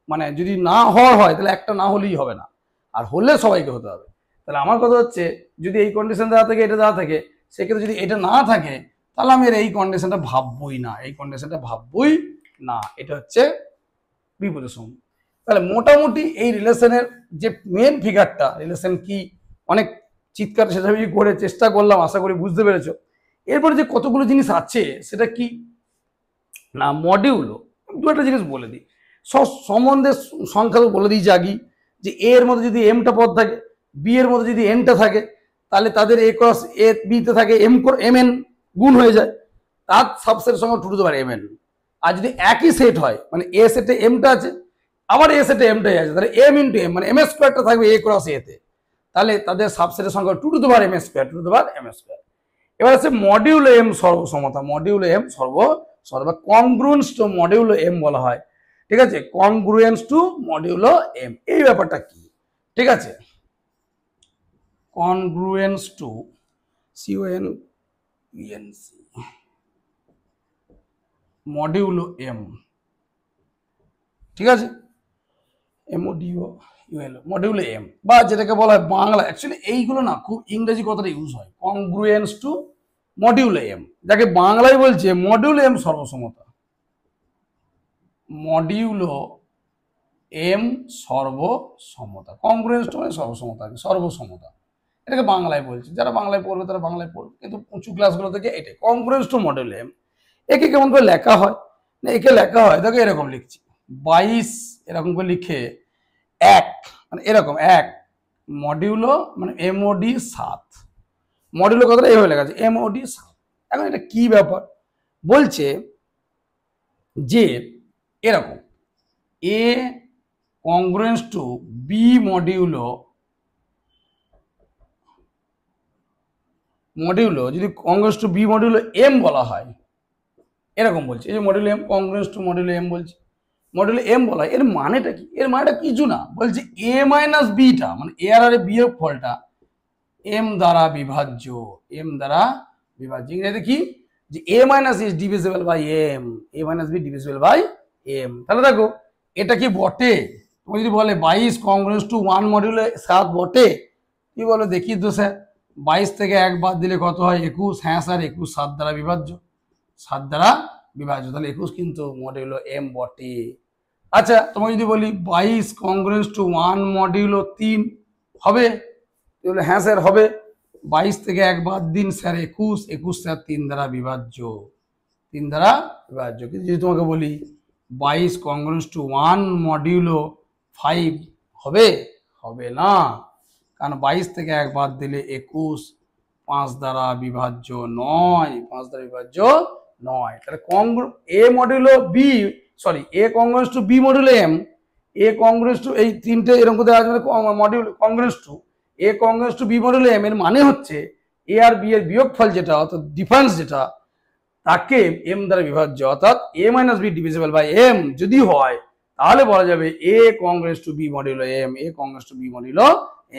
মানে যদি না হওয়ার হয় তাহলে একটা না হলেই হবে না, আর হলে সবাইকে হতে হবে। তাহলে আমার কথা হচ্ছে যদি এই কন্ডিশন দেওয়া থাকে, এটা দেওয়া থাকে, সেক্ষেত্রে যদি এটা না থাকে, তাহলে আমি এই কন্ডিশনটা ভাববই না, এই কন্ডিশনটা ভাববই না, এটা হচ্ছে বিপরীতসম। তাহলে মোটামুটি এই রিলেশনের যে মেন ফিগারটা, রিলেশন কি অনেক চিৎকার সেভাবে করে চেষ্টা করলাম, আশা করি বুঝতে পেরেছো। এরপরে যে কতগুলো জিনিস আছে সেটা কি না, মডিউলো। দু একটা জিনিস বলে দিই, সম্বন্ধের সংখ্যা তো বলে দিয়েছি আগেই, যে এ এর মধ্যে যদি এমটা পদ থাকে, বি এর মধ্যে যদি এনটা থাকে, তাহলে তাদের এ ক্রস এ বিতে থাকে এম এন গুণ হয়ে যায়, তার সাবসেটের সঙ্গে two to the power m n. আর যদি একই সেট হয়, মানে এ সেটে এমটা আছে, আবার এ সেটে এমটাই আছে, তাহলে এম ইন্টু এম, মানে এম স্কোয়ারটা থাকবে এ ক্রস এতে, তাহলে তাদের সাবসেটের সংখ্যা two to the power m square, two to the power m square. এবার আছে মডিউলো এম সর্বসমতা, মডিউলো এম সর্ব কংগ্রুয়েন্স টু মডিউলো এম বলা হয়, ঠিক আছে, কংগ্রুয়েন্স টু মডিউলো এম, এই ব্যাপারটা কি, ঠিক আছে, congruence to C O N E N C modulo m, ঠিক আছে, এমওডিও ইউএল মডিউলো এম, বা যেটাকে বলা হয় বাংলা, অ্যাকচুয়ালি এইগুলো না খুব ইংরেজি কথাটা ইউজ হয়, কংগ্রুয়েন্স টু মডিউলো এম, যাকে বাংলায় বলছে মডিউলো এম সর্বসমতা, মডিউলো এম সর্বসমতা, কংগ্রুয়েন্স টু মানে সর্বসমতা, সর্বসমতা, এটাকে বাংলায় বলছে, যারা বাংলায় পড়বে তারা বাংলায় পড়বে, কিন্তু উঁচু ক্লাসগুলো থেকে এটাই কংগ্রুয়েন্স টু মডিউলো এম। একে কেমন করে লেখা হয় না, একে লেখা হয় দেখো এরকম লিখছি 22, এরকম করে লিখে 1, মানে এরকম 1 মডিউলো মানে এমওডি 7, মডিউলো কথাটা এইভাবে লেখা আছে এমওডি 7। এখন এটা কি ব্যাপার বলছে যে এরকম A congruence to B modulo যদি congruence to B modulo m বলা হয়, এরকম বলছে। এই যে modulo m congruence to modulo m বলছে, মডিউলো এম বলা হয়, এর মানেটা কি? এর মানেটা কিছু না, বলছে এ মাইনাস বিটা মানে এ আর এর বিয়োগ ফলটা এম দ্বারা বিভাজ্য, এম দ্বারা বিভাজ্য। ইংরেজিতে কি যে A minus is divisible by m, A minus B divisible by m. তাহলে দেখো এটা কি বটে? তুমি যদি বলে 22 কংগ্রুয়েন্স টু 1 মডিউলো 7 বটে, কি বলো দেখি তো স্যার? 22 থেকে 1 বাদ দিলে কত হয়? 21। হ্যাঁ স্যার 21 7 দ্বারা বিভাজ্য, 7 দ্বারা বিভাজ্য, তাহলে 21 কিন্তু মডিউলো এম বটে। আচ্ছা তোমাকে যদি বলি 22 কংগ্রুয়েন্স টু 1 মডিউলো 3 হবে? বলে হ্যাঁ স্যার হবে। 22 থেকে 1 বাদ দিন স্যার 21, 21 স্যার 3 দ্বারা বিভাজ্য, 3 দ্বারা বিভাজ্য। কিন্তু যদি তোমাকে বলি 22 কংগ্রুয়েন্স টু 1 মডিউলো 5 হবে? হবে না, কারণ 22 থেকে 1 বাদ দিলে 21, 5 দ্বারা বিভাজ্য নয়, 5 দ্বারা বিভাজ্য নয়। তাহলে এ modulo B sorry A congruence to B modulo m, A congruence two এই তিনটে এরকম করে আসবে module কংগ্রুয়েন্স two A congruence to B modulo M, এর মানে হচ্ছে এ আর বি এর বিয়োগফল যেটা অর্থাৎ ডিফারেন্স যেটা তাকে এম দ্বারা বিভাজ্য, অর্থাৎ A minus B divisible by m যদি হয় তাহলে বলা যাবে A congruence to B modulo m, A congruence to B modulo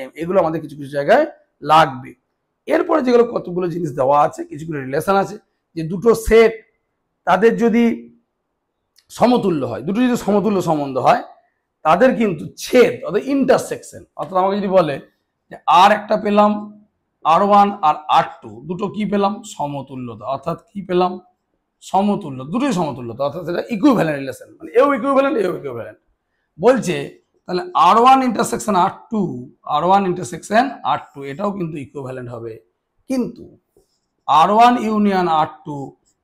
m. এগুলো আমাদের কিছু কিছু জায়গায় লাগবে। এরপরে যেগুলো কতগুলো জিনিস দেওয়া আছে, কিছুগুলো রিলেশন আছে যে দুটো সেট তাদের যদি সমতুল্য হয়, দুটো যদি সমতুল্য সম্বন্ধ হয় তাদের কিন্তু ছেদ অর্থাৎ ইন্টারসেকশন, অর্থাৎ আমাকে যদি বলে যে আর একটা পেলাম R1 আর R2 দুটো কি পেলাম? সমতুল্যতা, অর্থাৎ কি পেলাম? সমতুল্য, দুটোই সমতুল্যতা, অর্থাৎ সেটা ইকুইভ্যালেন্ট রিলেশন, মানে এও ইকুইভ্যালেন্ট এও ইকুইভ্যালেন্ট বলছে। তাহলে R1 intersection R2, R1 intersection R2 এটাও কিন্তু ইকুইভ্যালেন্ট হবে, কিন্তু R1 ইউনিয়ন R2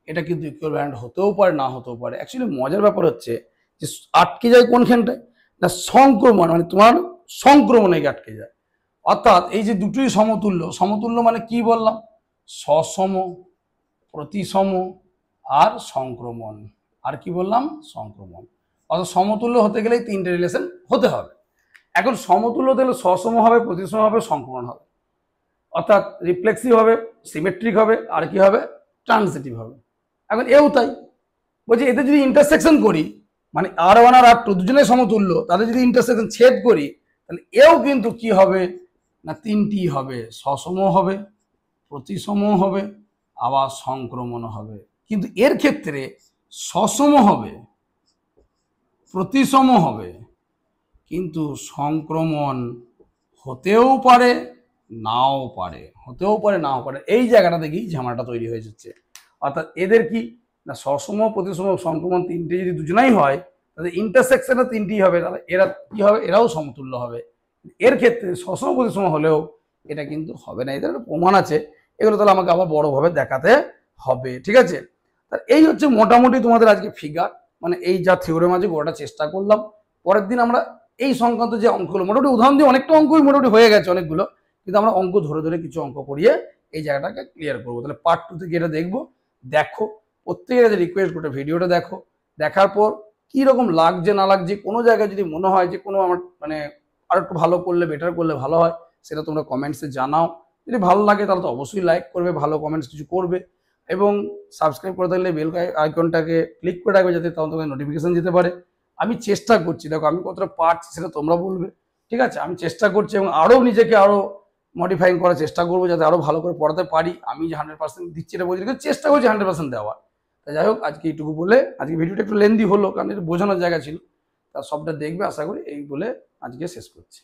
এটা কিন্তু ইকুইভ্যালেন্ট হতেও পারে না হতেও পারে। অ্যাকচুয়ালি মজার ব্যাপার হচ্ছে যে আটকে যায় কোনখানটায় না সংক্রমণ, মানে তোমার সংক্রমণে আটকে যায়। অর্থাৎ এই যে দুটোই সমতুল্য, সমতুল্য মানে কি বললাম? সসম, প্রতিসম আর সংক্রমণ। আর কি বললাম? সংক্রমণ। অর্থাৎ সমতুল্য হতে গেলে তিনটে রিলেশন হতে হবে। এখন সমতুল্য হতে গেলে সসম হবে, প্রতিসম হবে, সংক্রমণ হবে। অর্থাৎ রিফ্লেক্সিভ হবে, সিমেট্রিক হবে, আর কি হবে? ট্রানজিটিভ হবে। এখন এও তাই বলছি, এতে যদি ইন্টারসেকশন করি মানে R1 আর R2 দুজনেই সমতুল্য, তাদের যদি ইন্টারসেকশন ছেদ করি তাহলে এও কিন্তু কি হবে না তিনটি হবে, সসম হবে, প্রতিসম হবে, আবার সংক্রমণ হবে। কিন্তু এর ক্ষেত্রে সসম হবে, প্রতিসম হবে, কিন্তু সংক্রমণ হতেও পারে নাও পারে, হতেও পারে নাও পারে। এই জায়গাটা দেখেই ঝামেলাটা তৈরি হয়ে যাচ্ছে। অর্থাৎ এদের কি না সসম, প্রতিসম, সংক্রমণ তিনটে যদি দুজনাই হয় তাদের ইন্টারসেকশনে তিনটি হবে, তাহলে এরা কি হবে? এরাও সমতুল্য হবে। এর ক্ষেত্রে সসম প্রতিসম হলেও এটা কিন্তু হবে না, এদের একটা প্রমাণ আছে। এগুলো তাহলে আমাকে আবার বড়ভাবে দেখাতে হবে, ঠিক আছে? তাহলে এই হচ্ছে মোটামুটি তোমাদের আজকে ফিগার, মানে এই যা থিওরেম আছে গোটা চেষ্টা করলাম। পরের দিন আমরা এই সংক্রান্ত যে অঙ্কগুলো মোটামুটি উদাহরণ দিয়ে অনেকটা অঙ্কই মোটামুটি হয়ে গেছে অনেকগুলো, কিন্তু আমরা অঙ্ক ধরে ধরে কিছু অঙ্ক করিয়ে এই জায়গাটাকে ক্লিয়ার করবো। তাহলে পার্ট 2 থেকে এটা দেখবো। দেখো প্রত্যেকের কাছে রিকোয়েস্ট করে ভিডিওটা দেখো, দেখার পর কি রকম লাগছে না লাগছে, কোনো জায়গায় যদি মনে হয় যে কোনো আমার মানে আর একটু ভালো করলে বেটার করলে ভালো হয় সেটা তোমরা কমেন্টসে জানাও। যদি ভালো লাগে তাহলে তো অবশ্যই লাইক করবে, ভালো কমেন্টস কিছু করবে, এবং সাবস্ক্রাইব করে থাকলে বেল আইকনটাকে ক্লিক করে রাখবে যাতে তোমাদের নোটিফিকেশন যেতে পারে। আমি চেষ্টা করছি, দেখো আমি কতটা পারছি সেটা তোমরা বলবে, ঠিক আছে? আমি চেষ্টা করছি এবং আরও নিজেকে আরও মডিফাইং করার চেষ্টা করবো যাতে আরও ভালো করে পড়াতে পারি। আমি যে 100% দিচ্ছি এটা বলছি, চেষ্টা করছি 100% দেওয়ার। তাই যাই হোক আজকে এইটুকু বলে, আজকে ভিডিওটা একটু লেন্দি হলো কারণ এটা বোঝানোর জায়গা ছিল, তা সবটা দেখবে আশা করি, এই বলে আজকে শেষ করছি।